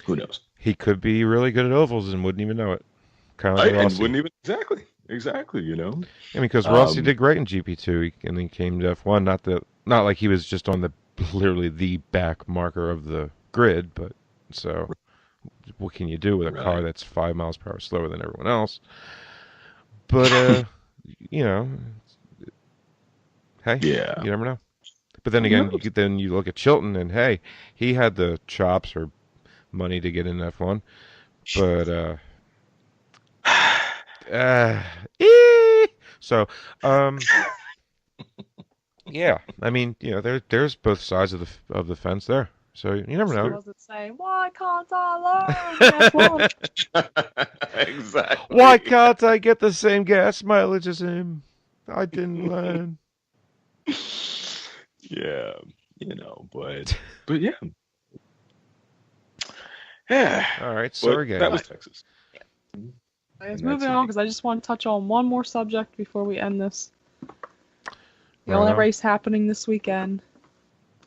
Who knows? He could be really good at ovals and wouldn't even know it. Kind of like Rossi. And wouldn't even exactly. I mean, because Rossi did great in GP2 and then came to F1. Not like he was just on literally the back marker of the grid, but so what can you do with a car that's 5 miles per hour slower than everyone else? But hey, you never know. But then again, you look at Chilton, and hey, he had the chops or money to get in F1, but so yeah, I mean, there's both sides of the fence there. So you never know. Does it say, why can't I learn F1? Exactly. Why can't I get the same gas mileage as him? I didn't learn. Yeah, but yeah. Yeah. All right, Sergey. That was Texas. Let's move on, because I just want to touch on one more subject before we end this. The only race happening this weekend,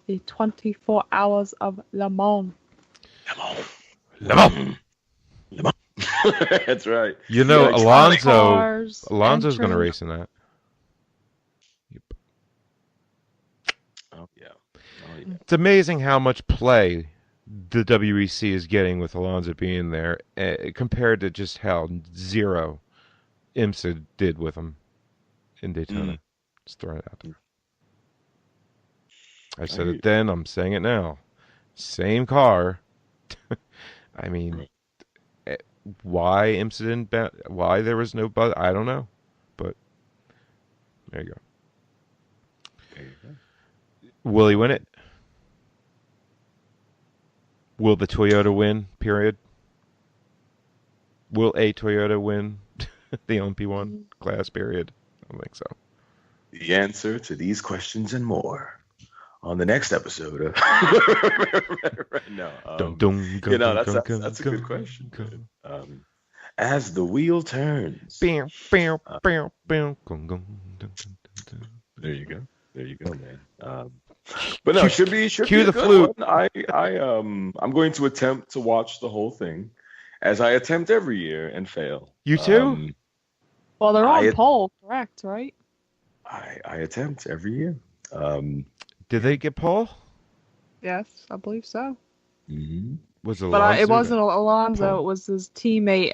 the 24 Hours of Le Mans. Le Mans. That's right. Alonso's going to race in that. Yep. Oh yeah. It's amazing how much play the WEC is getting with Alonso being there, compared to just how zero IMSA did with him in Daytona. Just throwing it out there. I said it then, I'm saying it now. Same car. I mean, why IMSA didn't why there was no buzz, I don't know. But there you go. Will he win it? Will the Toyota win, period? Will a Toyota win the LMP1 class, period? I don't think so. The answer to these questions and more on the next episode of that's a good question. As the wheel turns. There you go, man. But no, should be cue a the good flute. one. I'm going to attempt to watch the whole thing, as I attempt every year and fail. You too? Well, they're on pole, correct, right? I attempt every year. Did they get pole? Yes, I believe so. Mm-hmm. Was Alonso? But it wasn't Alonso. It was his teammate.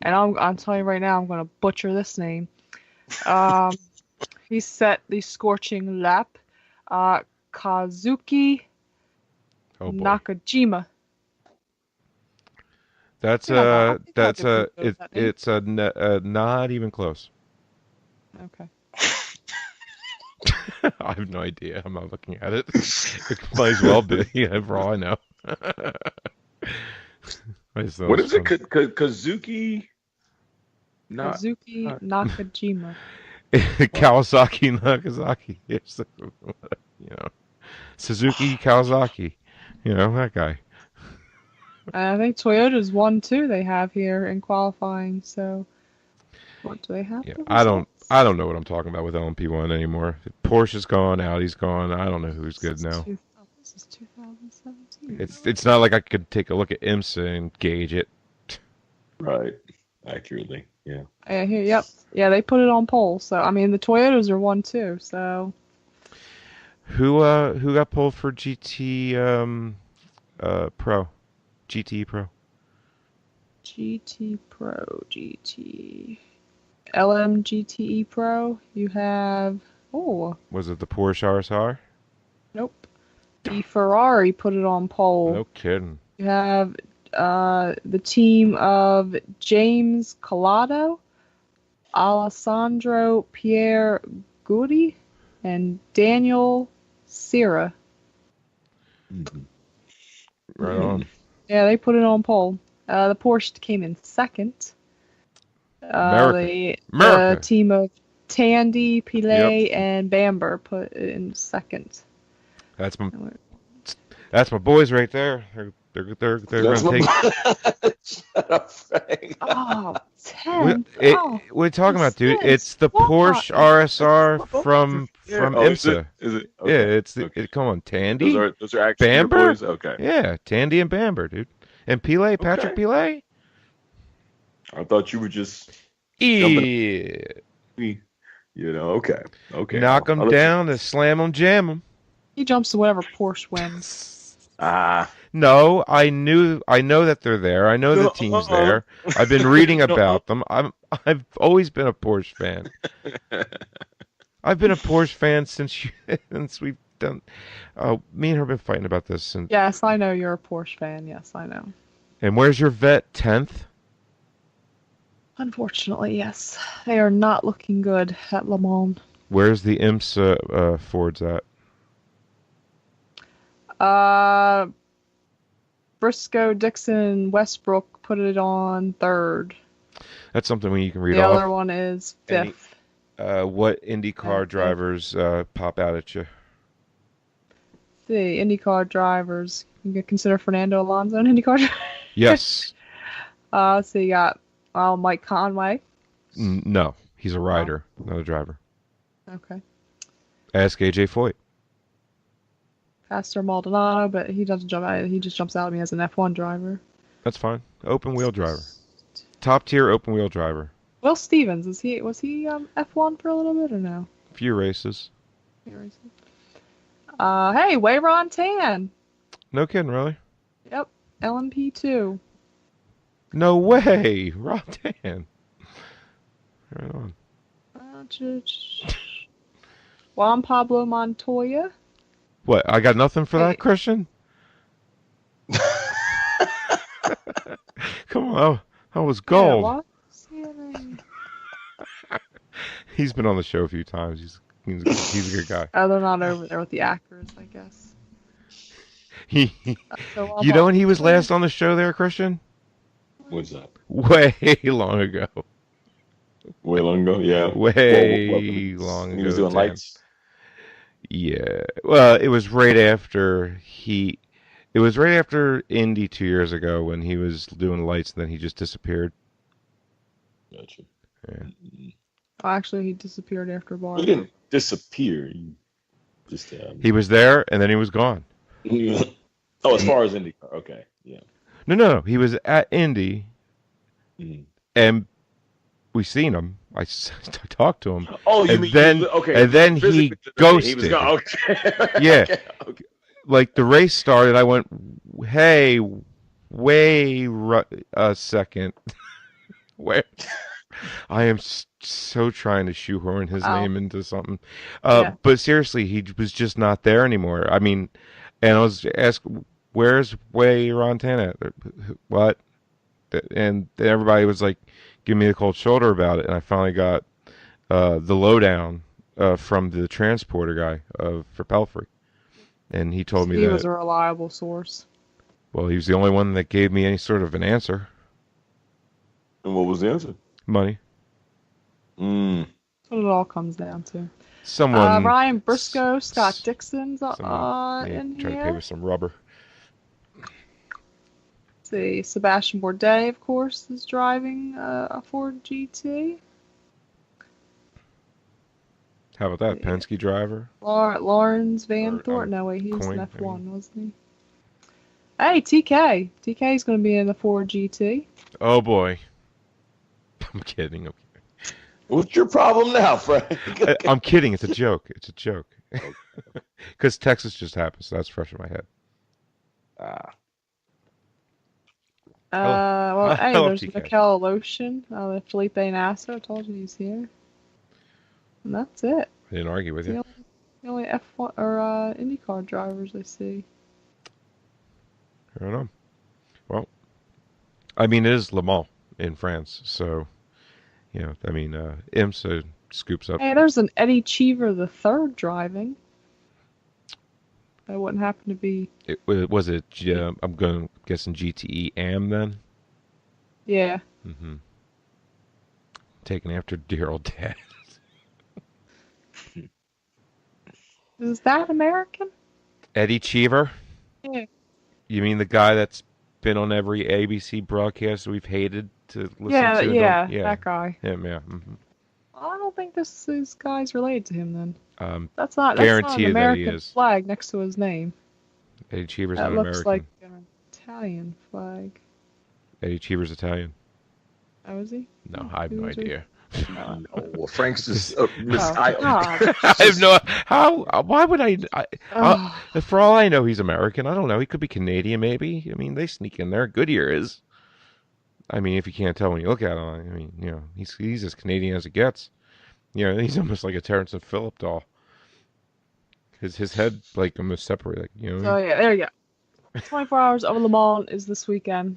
And I'm telling you right now, I'm going to butcher this name. He set the scorching lap. Kazuki Nakajima. It's not even close. Okay. I have no idea. I'm not looking at it. It might as well be. Yeah, for all I know. What is it? Kazuki? Kazuki Nakajima. Kawasaki Nagasaki. Yes. Suzuki Kawasaki. That guy. I think Toyota's won too. They have here in qualifying. So, what do they have? Yeah, I don't know what I'm talking about with LMP1 anymore. Porsche's gone, Audi's gone. I don't know who's good now. This is 2017. It's not like I could take a look at IMSA and gauge it. Right. Accurately. Yeah. Yep. Yeah, they put it on pole. So I mean, the Toyotas are 1-2. So Who got pulled for GT Pro? GT Pro. GT Pro, GT, LM GTE Pro. You have Was it the Porsche RSR? nope. The Ferrari put it on pole. No kidding. You have the team of James Collado, Alessandro Pierre Goudi, and Daniel Sierra. Right on. Yeah, they put it on pole. The Porsche came in second. America. The team of Tandy, Pilet, and Bamber put it in second. That's my boys right there. They're That's going to take. Shut up, Frank. Oh, 10. We're talking about, dude. Yes. It's the Porsche RSR from IMSA. Is it? Yeah, Okay. it's the. Okay. Come on, Tandy. Those are actually your Bamber? boys? Okay. Yeah, Tandy and Bamber, dude. And Pilet, Patrick Okay. Pilet. I thought you were just, Yeah. okay. Okay. Knock I'll them let down and slam them, jam them. He jumps to whatever Porsche wins. No, I know that they're there. I know the team's there. I've been reading about them. I've always been a Porsche fan. I've been a Porsche fan since we've done. Me and her have been fighting about this. And Yes, I know you're a Porsche fan. Yes, I know. and where's your vet? 10th. Unfortunately, yes. They are not looking good at Le Mans. Where's the IMSA Fords at? Briscoe, Dixon, Westbrook put it on third. That's something you can read The off. other one is fifth. What IndyCar Okay. drivers pop out at you? The IndyCar drivers. You can consider Fernando Alonso an IndyCar driver. Yes. So you got Mike Conway. No, he's a rider, not a driver. Okay. Ask AJ Foyt. Pastor Maldonado, but he doesn't jump out. He just jumps out at me as an F1 driver. That's fine. Open wheel driver. Top tier open wheel driver. Will Stevens, was he F1 for a little bit or no? Few races. Hey, Wayron Tan. No kidding, really? Yep, LMP2. No way, Rodan. Right on. Juan Pablo Montoya. What? I got nothing for Hey. that, Christian? Come on, that was gold. Yeah, what? He's been on the show a few times. He's a good guy. Oh, they're not over there with the actors, I guess. So, You know when he was last on the show there, Christian? What's that? Way long ago. Way long ago? Yeah. Way long ago. He was doing Dan. lights. Yeah. Well, it was right after Indy 2 years ago when he was doing lights and then he just disappeared. Gotcha. Yeah. Oh, actually, he disappeared after bar. He didn't disappear. He just. He was there and then he was gone. Oh, as far as IndyCar. Okay. Yeah. No. He was at Indy and we seen him. I talked to him. Oh, you and mean then, okay? And then he ghosted. He was gone. Okay. Yeah. Okay. Like the race started, I went, "Hey, a second, where?" I am so trying to shoehorn his name into something, but seriously, he was just not there anymore. I mean, and I was asked, "Where's Way Rontana?" What? And everybody was like, "Give me the cold shoulder about it." And I finally got the lowdown from the transporter guy for Pelfrey. And he told me that he was a reliable source. Well, he was the only one that gave me any sort of an answer. And what was the answer? Money. That's what it all comes down to. Someone. Ryan Briscoe, Scott Dixon's in try here. to pay with some rubber. Let's see, Sebastian Bourdais, of course, is driving a Ford GT. How about that? Penske driver? Lawrence Van Thornton. No, wait, he was an F1, maybe. wasn't he? Hey, TK. TK's going to be in the Ford GT. Oh, boy. I'm kidding. What's your problem now, Frank? I'm kidding. It's a joke. It's a joke. Because Texas just happened, so that's fresh in my head. Well, hey, love there's TK. Mikel Lotion, Felipe Nasser. I told you he's here. And that's it. I didn't argue with you. The only F1 or IndyCar drivers I see. I don't know. Well, I mean, it is Le Mans in France, so, IMSA scoops up. Hey, there's an Eddie Cheever the third driving. That wouldn't happen to be. Was it? I'm guessing GTE AM then. Yeah. Mm-hmm. Taken after dear old dad. Is that American? Eddie Cheever? Yeah. You mean the guy that's been on every ABC broadcast we've hated to listen to? Yeah, that guy. Him, yeah. Mm-hmm. I don't think this guy's related to him then. That's not guarantee an American that he is. flag next to his name. Eddie Cheever's That not looks American. like an Italian flag. Eddie Cheever's Italian. Oh, is he? No, I have no idea. Well, Frank's just. God. I have no. Why would I? For all I know, he's American. I don't know. He could be Canadian, maybe. I mean, they sneak in there. Goodyear is. I mean, if you can't tell when you look at him, I mean, he's as Canadian as it gets. He's almost like a Terrence and Phillip doll. His head like almost separate, So yeah, there you go. 24 Hours of Le Mans is this weekend.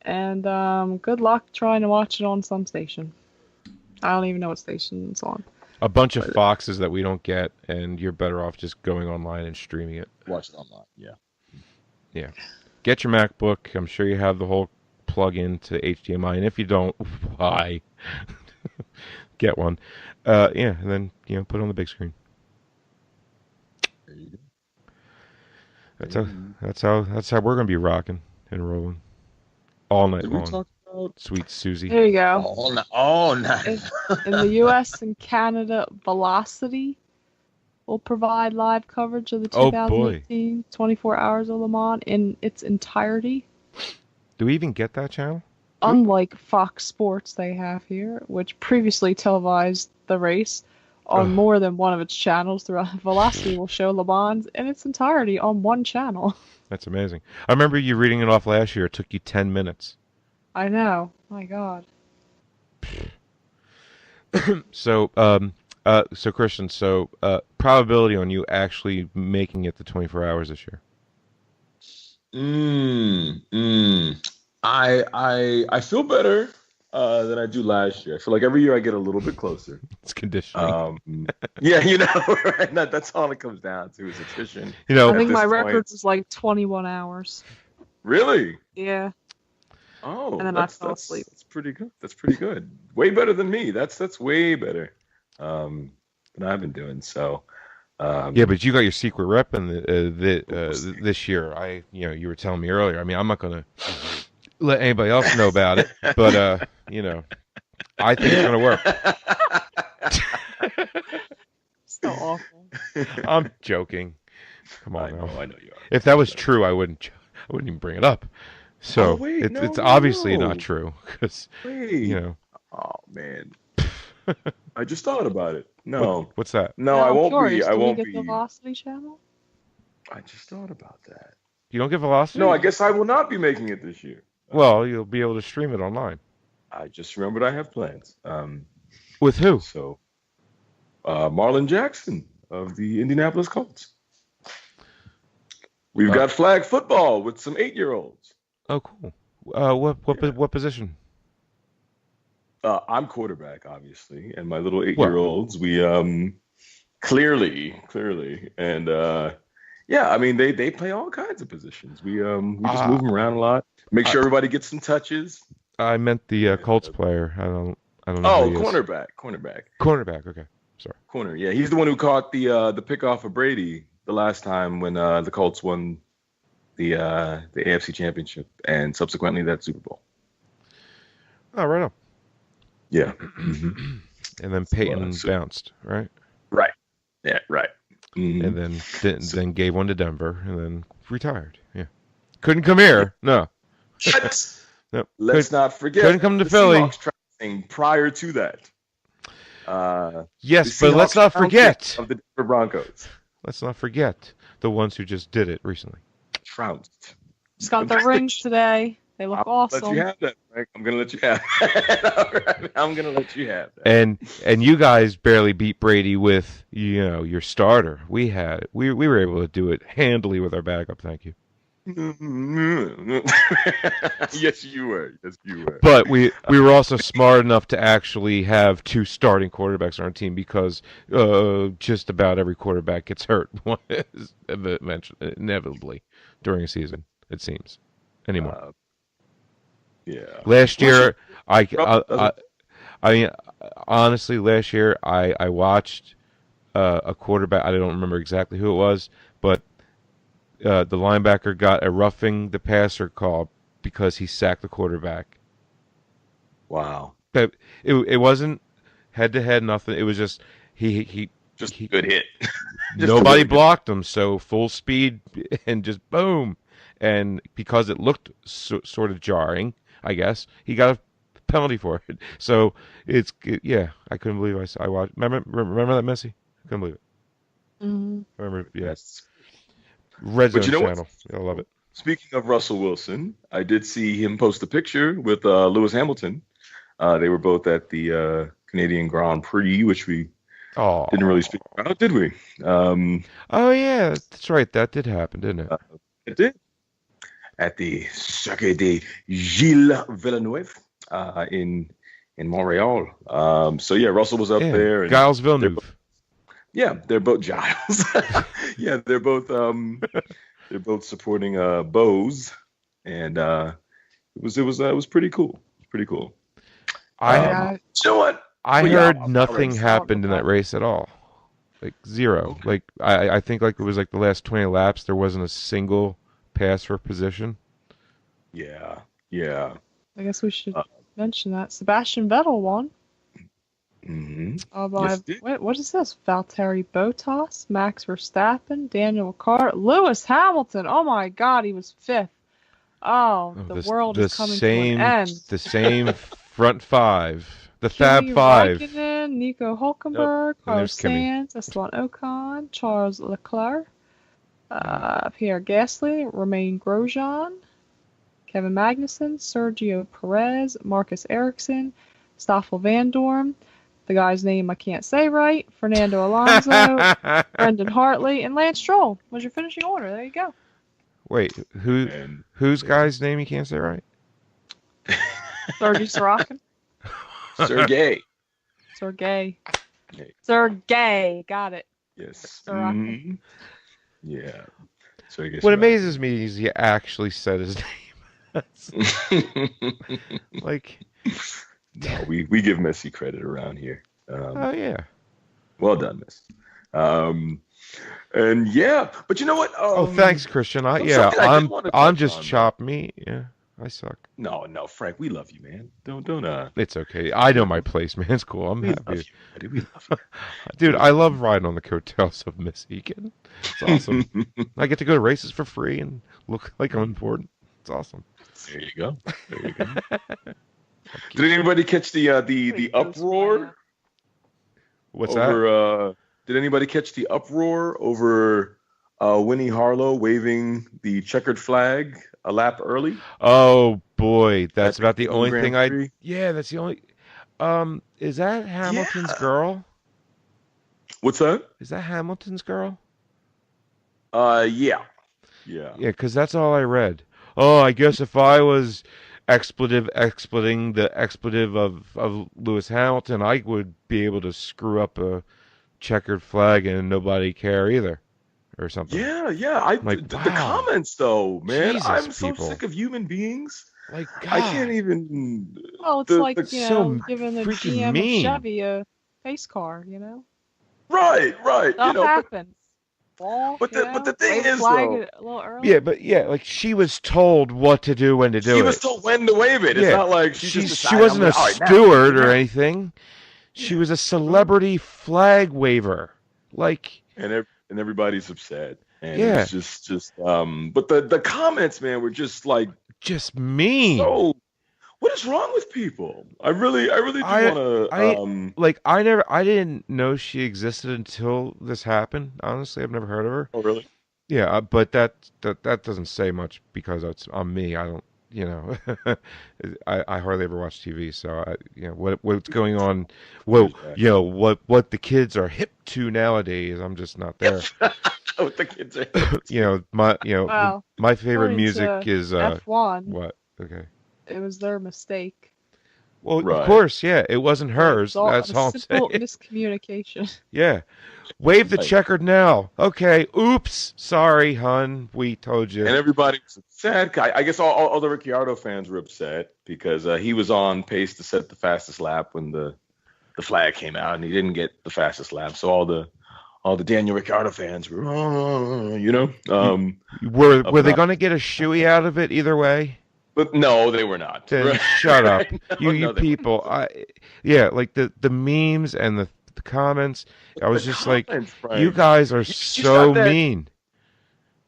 And good luck trying to watch it on some station. I don't even know what station it's on. A bunch of Foxes that we don't get, and you're better off just going online and streaming it. Watch it online, yeah. Yeah. Get your MacBook. I'm sure you have the whole plug-in to HDMI, and if you don't, why? Get one. And then, put it on the big screen. There you go. That's how we're gonna be rocking and rolling all night Did we long. talk about Sweet Susie. There you go. all night? In the U.S. and Canada, Velocity will provide live coverage of the 2018 24 Hours of Le Mans in its entirety. Do we even get that channel? Unlike Fox Sports they have here, which previously televised the race on more than one of its channels throughout, Velocity will show Le Mans in its entirety on one channel. That's amazing. I remember you reading it off last year. It took you 10 minutes. I know. My God. So Christian, probability on you actually making it to 24 hours this year? I feel better than I do last year. I feel like every year I get a little bit closer. It's conditioning. Yeah, right? That's all it comes down to is attrition. I think my record was like 21 hours. Really? Yeah. Oh, and then I fell asleep. That's pretty good. That's pretty good. Way better than me. That's way better than I've been doing. So. Yeah, but you got your secret rep in this year. You were telling me earlier. I mean, I'm not gonna let anybody else know about it, but I think it's gonna work. So awful. I'm joking. Come on, I know you are. If that was true, I wouldn't even bring it up. So it's obviously not true because Oh man, I just thought about it. No, what's that? No, I won't be. I won't get be. the Velocity channel? I just thought about that. You don't get Velocity? No, I guess I will not be making it this year. Well, you'll be able to stream it online. I just remembered I have plans. With who? So, Marlon Jackson of the Indianapolis Colts. We've got flag football with some 8-year-olds. Oh, cool. What position? I'm quarterback, obviously, and my little 8-year-olds. We clearly, and I mean they play all kinds of positions. We just move them around a lot. Make sure everybody gets some touches. I meant the Colts player. I don't know. Oh, cornerback. Cornerback. Okay, sorry. Corner. Yeah, he's the one who caught the pick off of Brady the last time when the Colts won the AFC Championship and subsequently that Super Bowl. Oh, right on. Yeah. And then Peyton bounced, right? Right. Yeah, right. Mm-hmm. And then gave one to Denver and then retired. Yeah. Couldn't come here. No. Nope. Let's not forget. Couldn't come to the Philly. Seahawks trouncing prior to that. Yes, the but let's Seahawks not forget. trouncing of the Denver Broncos. Let's not forget the ones who just did it recently. Trounced. Just got their rings today. They look awesome. Let you have that, Frank. I'm gonna let you have that. All right, I'm gonna let you have that. And you guys barely beat Brady with your starter. We were able to do it handily with our backup. Thank you. Yes, you were. But we were also smart enough to actually have 2 starting quarterbacks on our team because just about every quarterback gets hurt inevitably during a season. It seems anymore. Yeah. Last year, I mean, honestly, last year I watched a quarterback. I don't remember exactly who it was, but the linebacker got a roughing the passer call because he sacked the quarterback. Wow. But it wasn't head to head, nothing. It was just he a good hit. Nobody blocked him, so full speed and just boom. And because it looked sort of jarring, I guess he got a penalty for it. So yeah, I couldn't believe I watched. Remember that, Missy? I couldn't believe it. Mm-hmm. Remember? Yes. Yeah. Red Zone channel. I love it. Speaking of Russell Wilson, I did see him post a picture with Lewis Hamilton. They were both at the Canadian Grand Prix, which we didn't really speak about, did we? Oh yeah, that's right. That did happen, didn't it? It did. At the Circuit de Gilles Villeneuve in Montreal. So yeah, Russell was up there. And Giles Villeneuve. They're both Giles. Yeah, they're both supporting Bose, and it was pretty cool. Pretty cool. You know what? I heard nothing happened in that race at all. Like zero. Okay. Like I think like it was like the last 20 laps there wasn't a single pass for position. Yeah. I guess we should mention that Sebastian Vettel won. Mm-hmm. What is this? Valtteri Bottas, Max Verstappen, Daniel Ricciardo, Lewis Hamilton. Oh my God, he was 5th. The world is coming to an end. The same front 5. The Kimi Fab 5. Räikkönen, Nico Hulkenberg, Carlos Sainz, Esteban Ocon, Charles Leclerc, Pierre Gasly, Romain Grosjean, Kevin Magnussen, Sergio Perez, Marcus Ericsson, Stoffel Van Dorn, the guy's name I can't say right, Fernando Alonso, Brendan Hartley, and Lance Stroll was your finishing order. There you go. Wait, whose guy's name you can't say right? Sergey Sorokin. Sergey. Sergey. Got it. Yes. Sorokin. Mm-hmm. Yeah. So I guess what amazes me is he actually said his name. Like, no, we give Messi credit around here. Oh yeah. Well done, Miss. And yeah, but you know what? Thanks, Christian. I'm just chopped meat. Yeah, I suck. No, Frank, we love you, man. Don't. It's okay. I know my place, man. It's cool. I'm happy. Love you, we love you. Dude, I love riding on the coattails of Miss Egan. It's awesome. I get to go to races for free and look like I'm important. It's awesome. There you go. Did anybody catch the uproar? What's that? Did anybody catch the uproar over Winnie Harlow waving the checkered flag a lap early? Oh boy, that's about the only Grand thing Prix? Yeah, that's the only. Is that Hamilton's girl? What's that? Is that Hamilton's girl? Yeah. Yeah, because that's all I read. Oh, I guess if I was expleting the expletive of Lewis Hamilton, I would be able to screw up a checkered flag and nobody care either, or something. Yeah. Like, the comments though, man. Jesus, I'm so people. sick of human beings. Like, God. I can't even. Well, it's like so giving the freaking GM mean. of Chevy a pace car. Right. Stuff happens. But the thing Wave is, flag though, a little early. Yeah, but like she was told what to do, when to do it. She was told when to wave it. It's not like she wasn't a steward or anything. She was a celebrity flag waver. Like, and everybody's upset. And Yeah. it's just but the comments, man, were just like just mean. so what is wrong with people? I really do want to. I didn't know she existed until this happened. Honestly, I've never heard of her. Oh, really? Yeah, but that doesn't say much because it's on me. I don't, I hardly ever watch TV, so what's going on, what the kids are hip to nowadays, I'm just not there. What the kids are. Well, my favorite according music to is F1. what? Okay. It was their mistake. Well, Right. of course, yeah, it wasn't hers. That's all I'm simple saying. miscommunication. Yeah. Wave the Right. checkered now. Okay. Oops. Sorry, hun. We told you. And everybody was upset. I guess all the Ricciardo fans were upset because he was on pace to set the fastest lap when the flag came out, and he didn't get the fastest lap. So all the Daniel Ricciardo fans were, Were they going to get a shoey out of it either way? But no, they were not. Then Right? shut up. No, You they people. Like the memes and the comments. I was just comments, like, Frank. you guys are She's so got that- mean.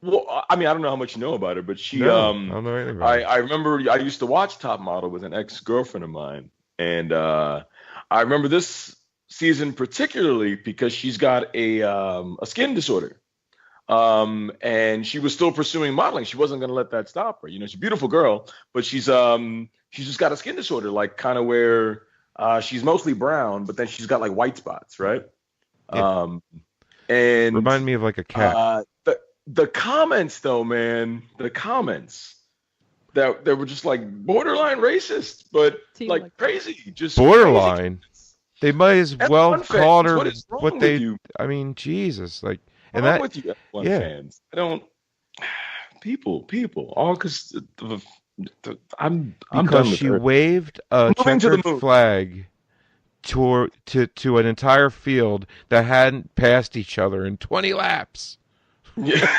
Well, I mean, I don't know how much you know about her, but she, No, I don't know anything about it. I remember I used to watch Top Model with an ex-girlfriend of mine, and I remember this season particularly because she's got a skin disorder, and she was still pursuing modeling. She wasn't going to let that stop her. She's a beautiful girl, but she's just got a skin disorder, like kind of where she's mostly brown, but then she's got like white spots, right? Yeah. And Remind me of like a cat. The comments, though, man, that were just like borderline racist, but like crazy, just Borderline. Crazy. They might as F1 well fans, called her what is wrong what with they. you? I mean, Jesus, like, What's and wrong that. with you, F1 yeah. fans? I don't. People, all because I'm done Because with she her. waved a Moving to the checkered moon. flag to an entire field that hadn't passed each other in 20 laps. Yeah.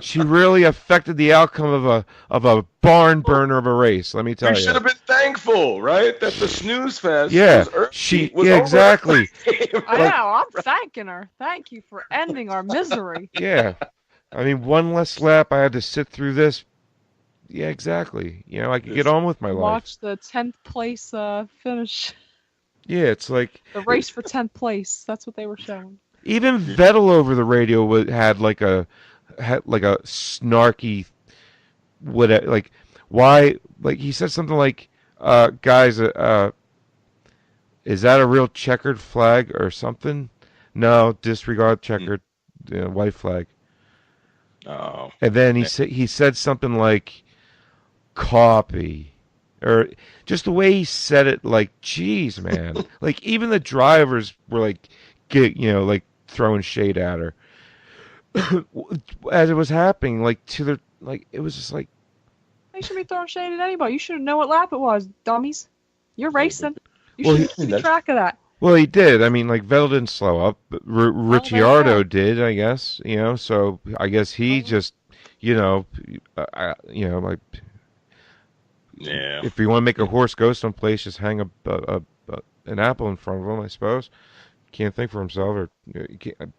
She really affected the outcome of a barn burner of a race. Let me tell You you. should have been thankful, right? That the snooze fest. Yeah, was over. exactly. I know. I'm thanking her. Thank you for ending our misery. Yeah, I mean, one less lap. I had to sit through this. Yeah, exactly. I could get on with my life. Watch the 10th place finish. Yeah, it's like The race for 10th place. That's what they were showing. even Vettel over the radio had like a snarky why he said something like guys is that a real checkered flag or something? No, disregard checkered white flag. Oh. And then he said something like copy, or just the way he said it, like, geez, man. Like, even the drivers were like throwing shade at her as it was happening, it was just like, They shouldn't be throwing shade at anybody. You should know what lap it was, dummies. You're racing. You Well, should keep track of that. well, he did. I mean, like, Vettel didn't slow up, but Ricciardo did, I guess. So I guess he just, like, Yeah. if you want to make a horse go someplace, just hang an apple in front of him, I suppose. Can't think for himself, or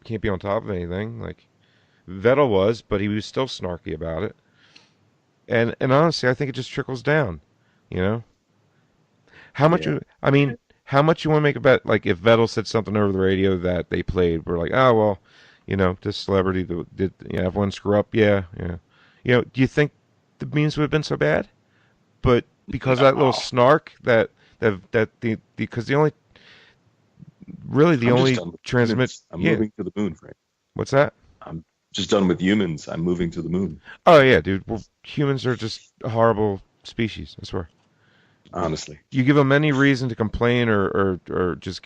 can't be on top of anything. Like Vettel was, but he was still snarky about it. And honestly, I think it just trickles down. How much? Yeah. I mean, how much you want to make a bet? Like if Vettel said something over the radio that they played, we're like, oh well, this celebrity did everyone screw up? Yeah. Do you think the memes would have been so bad? But because that little snark because the only transmit. I'm moving to the moon, Frank. What's that? I'm just done with humans. I'm moving to the moon. Oh yeah, dude. Well, humans are just a horrible species, I swear. Honestly. You give them any reason to complain or just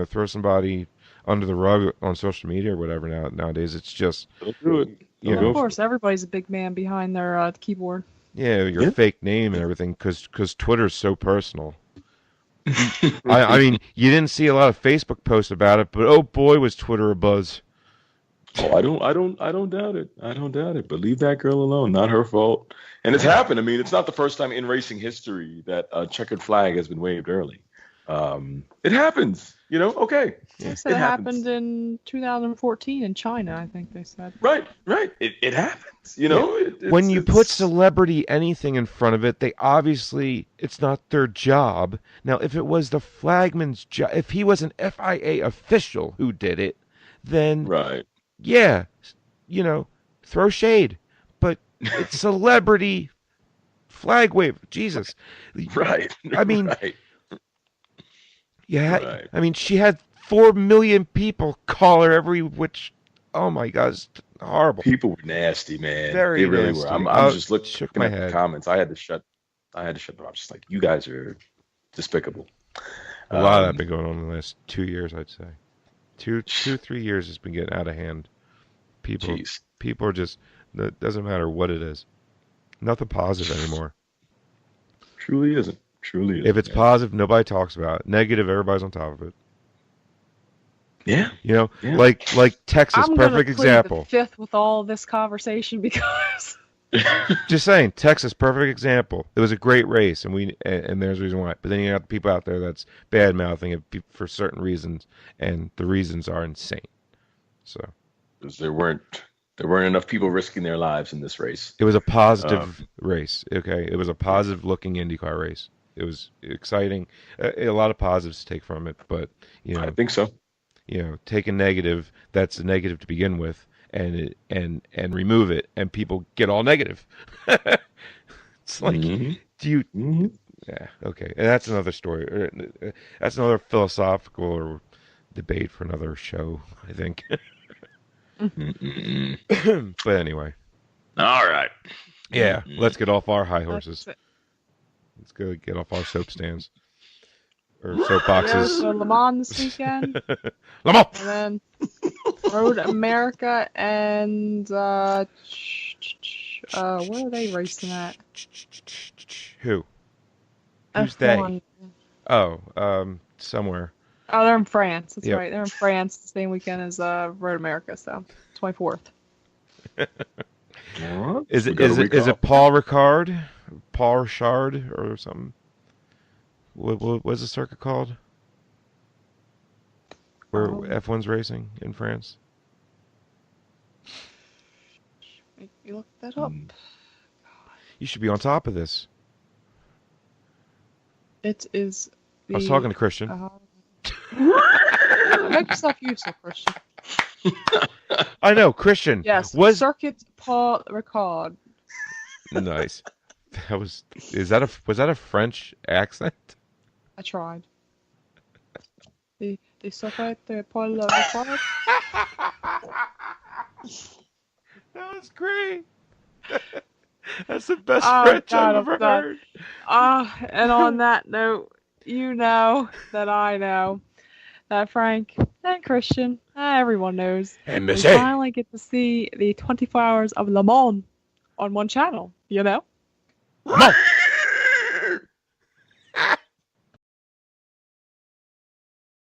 throw somebody under the rug on social media or whatever nowadays, it's just Don't do it. Of course, everybody's a big man behind their keyboard. your fake name and everything because Twitter's so personal. I mean, you didn't see a lot of Facebook posts about it, but oh boy, was Twitter a buzz. Oh, I don't doubt it. I don't doubt it. But leave that girl alone. Not her fault. And it's happened. I mean, it's not the first time in racing history that a checkered flag has been waved early. It happens, okay. They said it happened in 2014 in China, I think they said. Right. It happens, When you put celebrity anything in front of it, they obviously, it's not their job. Now, if it was the flagman's job, if he was an FIA official who did it, then, right. yeah, throw shade. But it's celebrity flag wave. Jesus. Right. I mean, right. yeah, Right. I mean, she had 4 million people call her oh my God, it's horrible. People were nasty, man. Very they really nasty. were. I'm just Shook my looking at head. the comments. I had to shut them. I'm just like, you guys are despicable. A lot of that been going on in the last 2 years, I'd say. 3 years has been getting out of hand. People are just, it doesn't matter what it is. Nothing positive anymore. Truly isn't. If it's positive, nobody talks about it. Negative, everybody's on top of it. Yeah. Like Texas, I'm perfect gonna example. plead the fifth with all this conversation because Just saying, Texas, perfect example. It was a great race, and there's a reason why. But then you got people out there that's bad mouthing it for certain reasons, and the reasons are insane. So because there weren't enough people risking their lives in this race. it was a positive race. Okay, it was a positive looking IndyCar race. It was exciting. A lot of positives to take from it, but I think so. Take a negative that's a negative to begin with, and remove it, and people get all negative. It's like, do you? Mm-hmm. Yeah, okay, and that's another story. That's another philosophical debate for another show, I think. But anyway. All right. Yeah, let's get off our high horses. Let's go get off our soap stands. Or soap boxes. So Le Mans this weekend. Le Mans! And then Road America and where are they racing at? Who? Who's F1. they? Oh, somewhere. Oh, they're in France. That's Yep. right. They're in France the same weekend as Road America, so 24th. Is it Paul Ricard? Paul Richard or something? What was the circuit called? Where F1's racing in France? Make me look that up. You should be on top of this. It is. I was talking to Christian. Make yourself useful, Christian. I know, Christian. Yes. Circuit Paul Ricard. Nice. Was that a French accent? I tried. The circuit Paul Ricard. That was great. That's the best French I've ever heard. And on that note, that I know that Frank and Christian, everyone knows, we finally get to see the 24 Hours of Le Mans on one channel, Come on!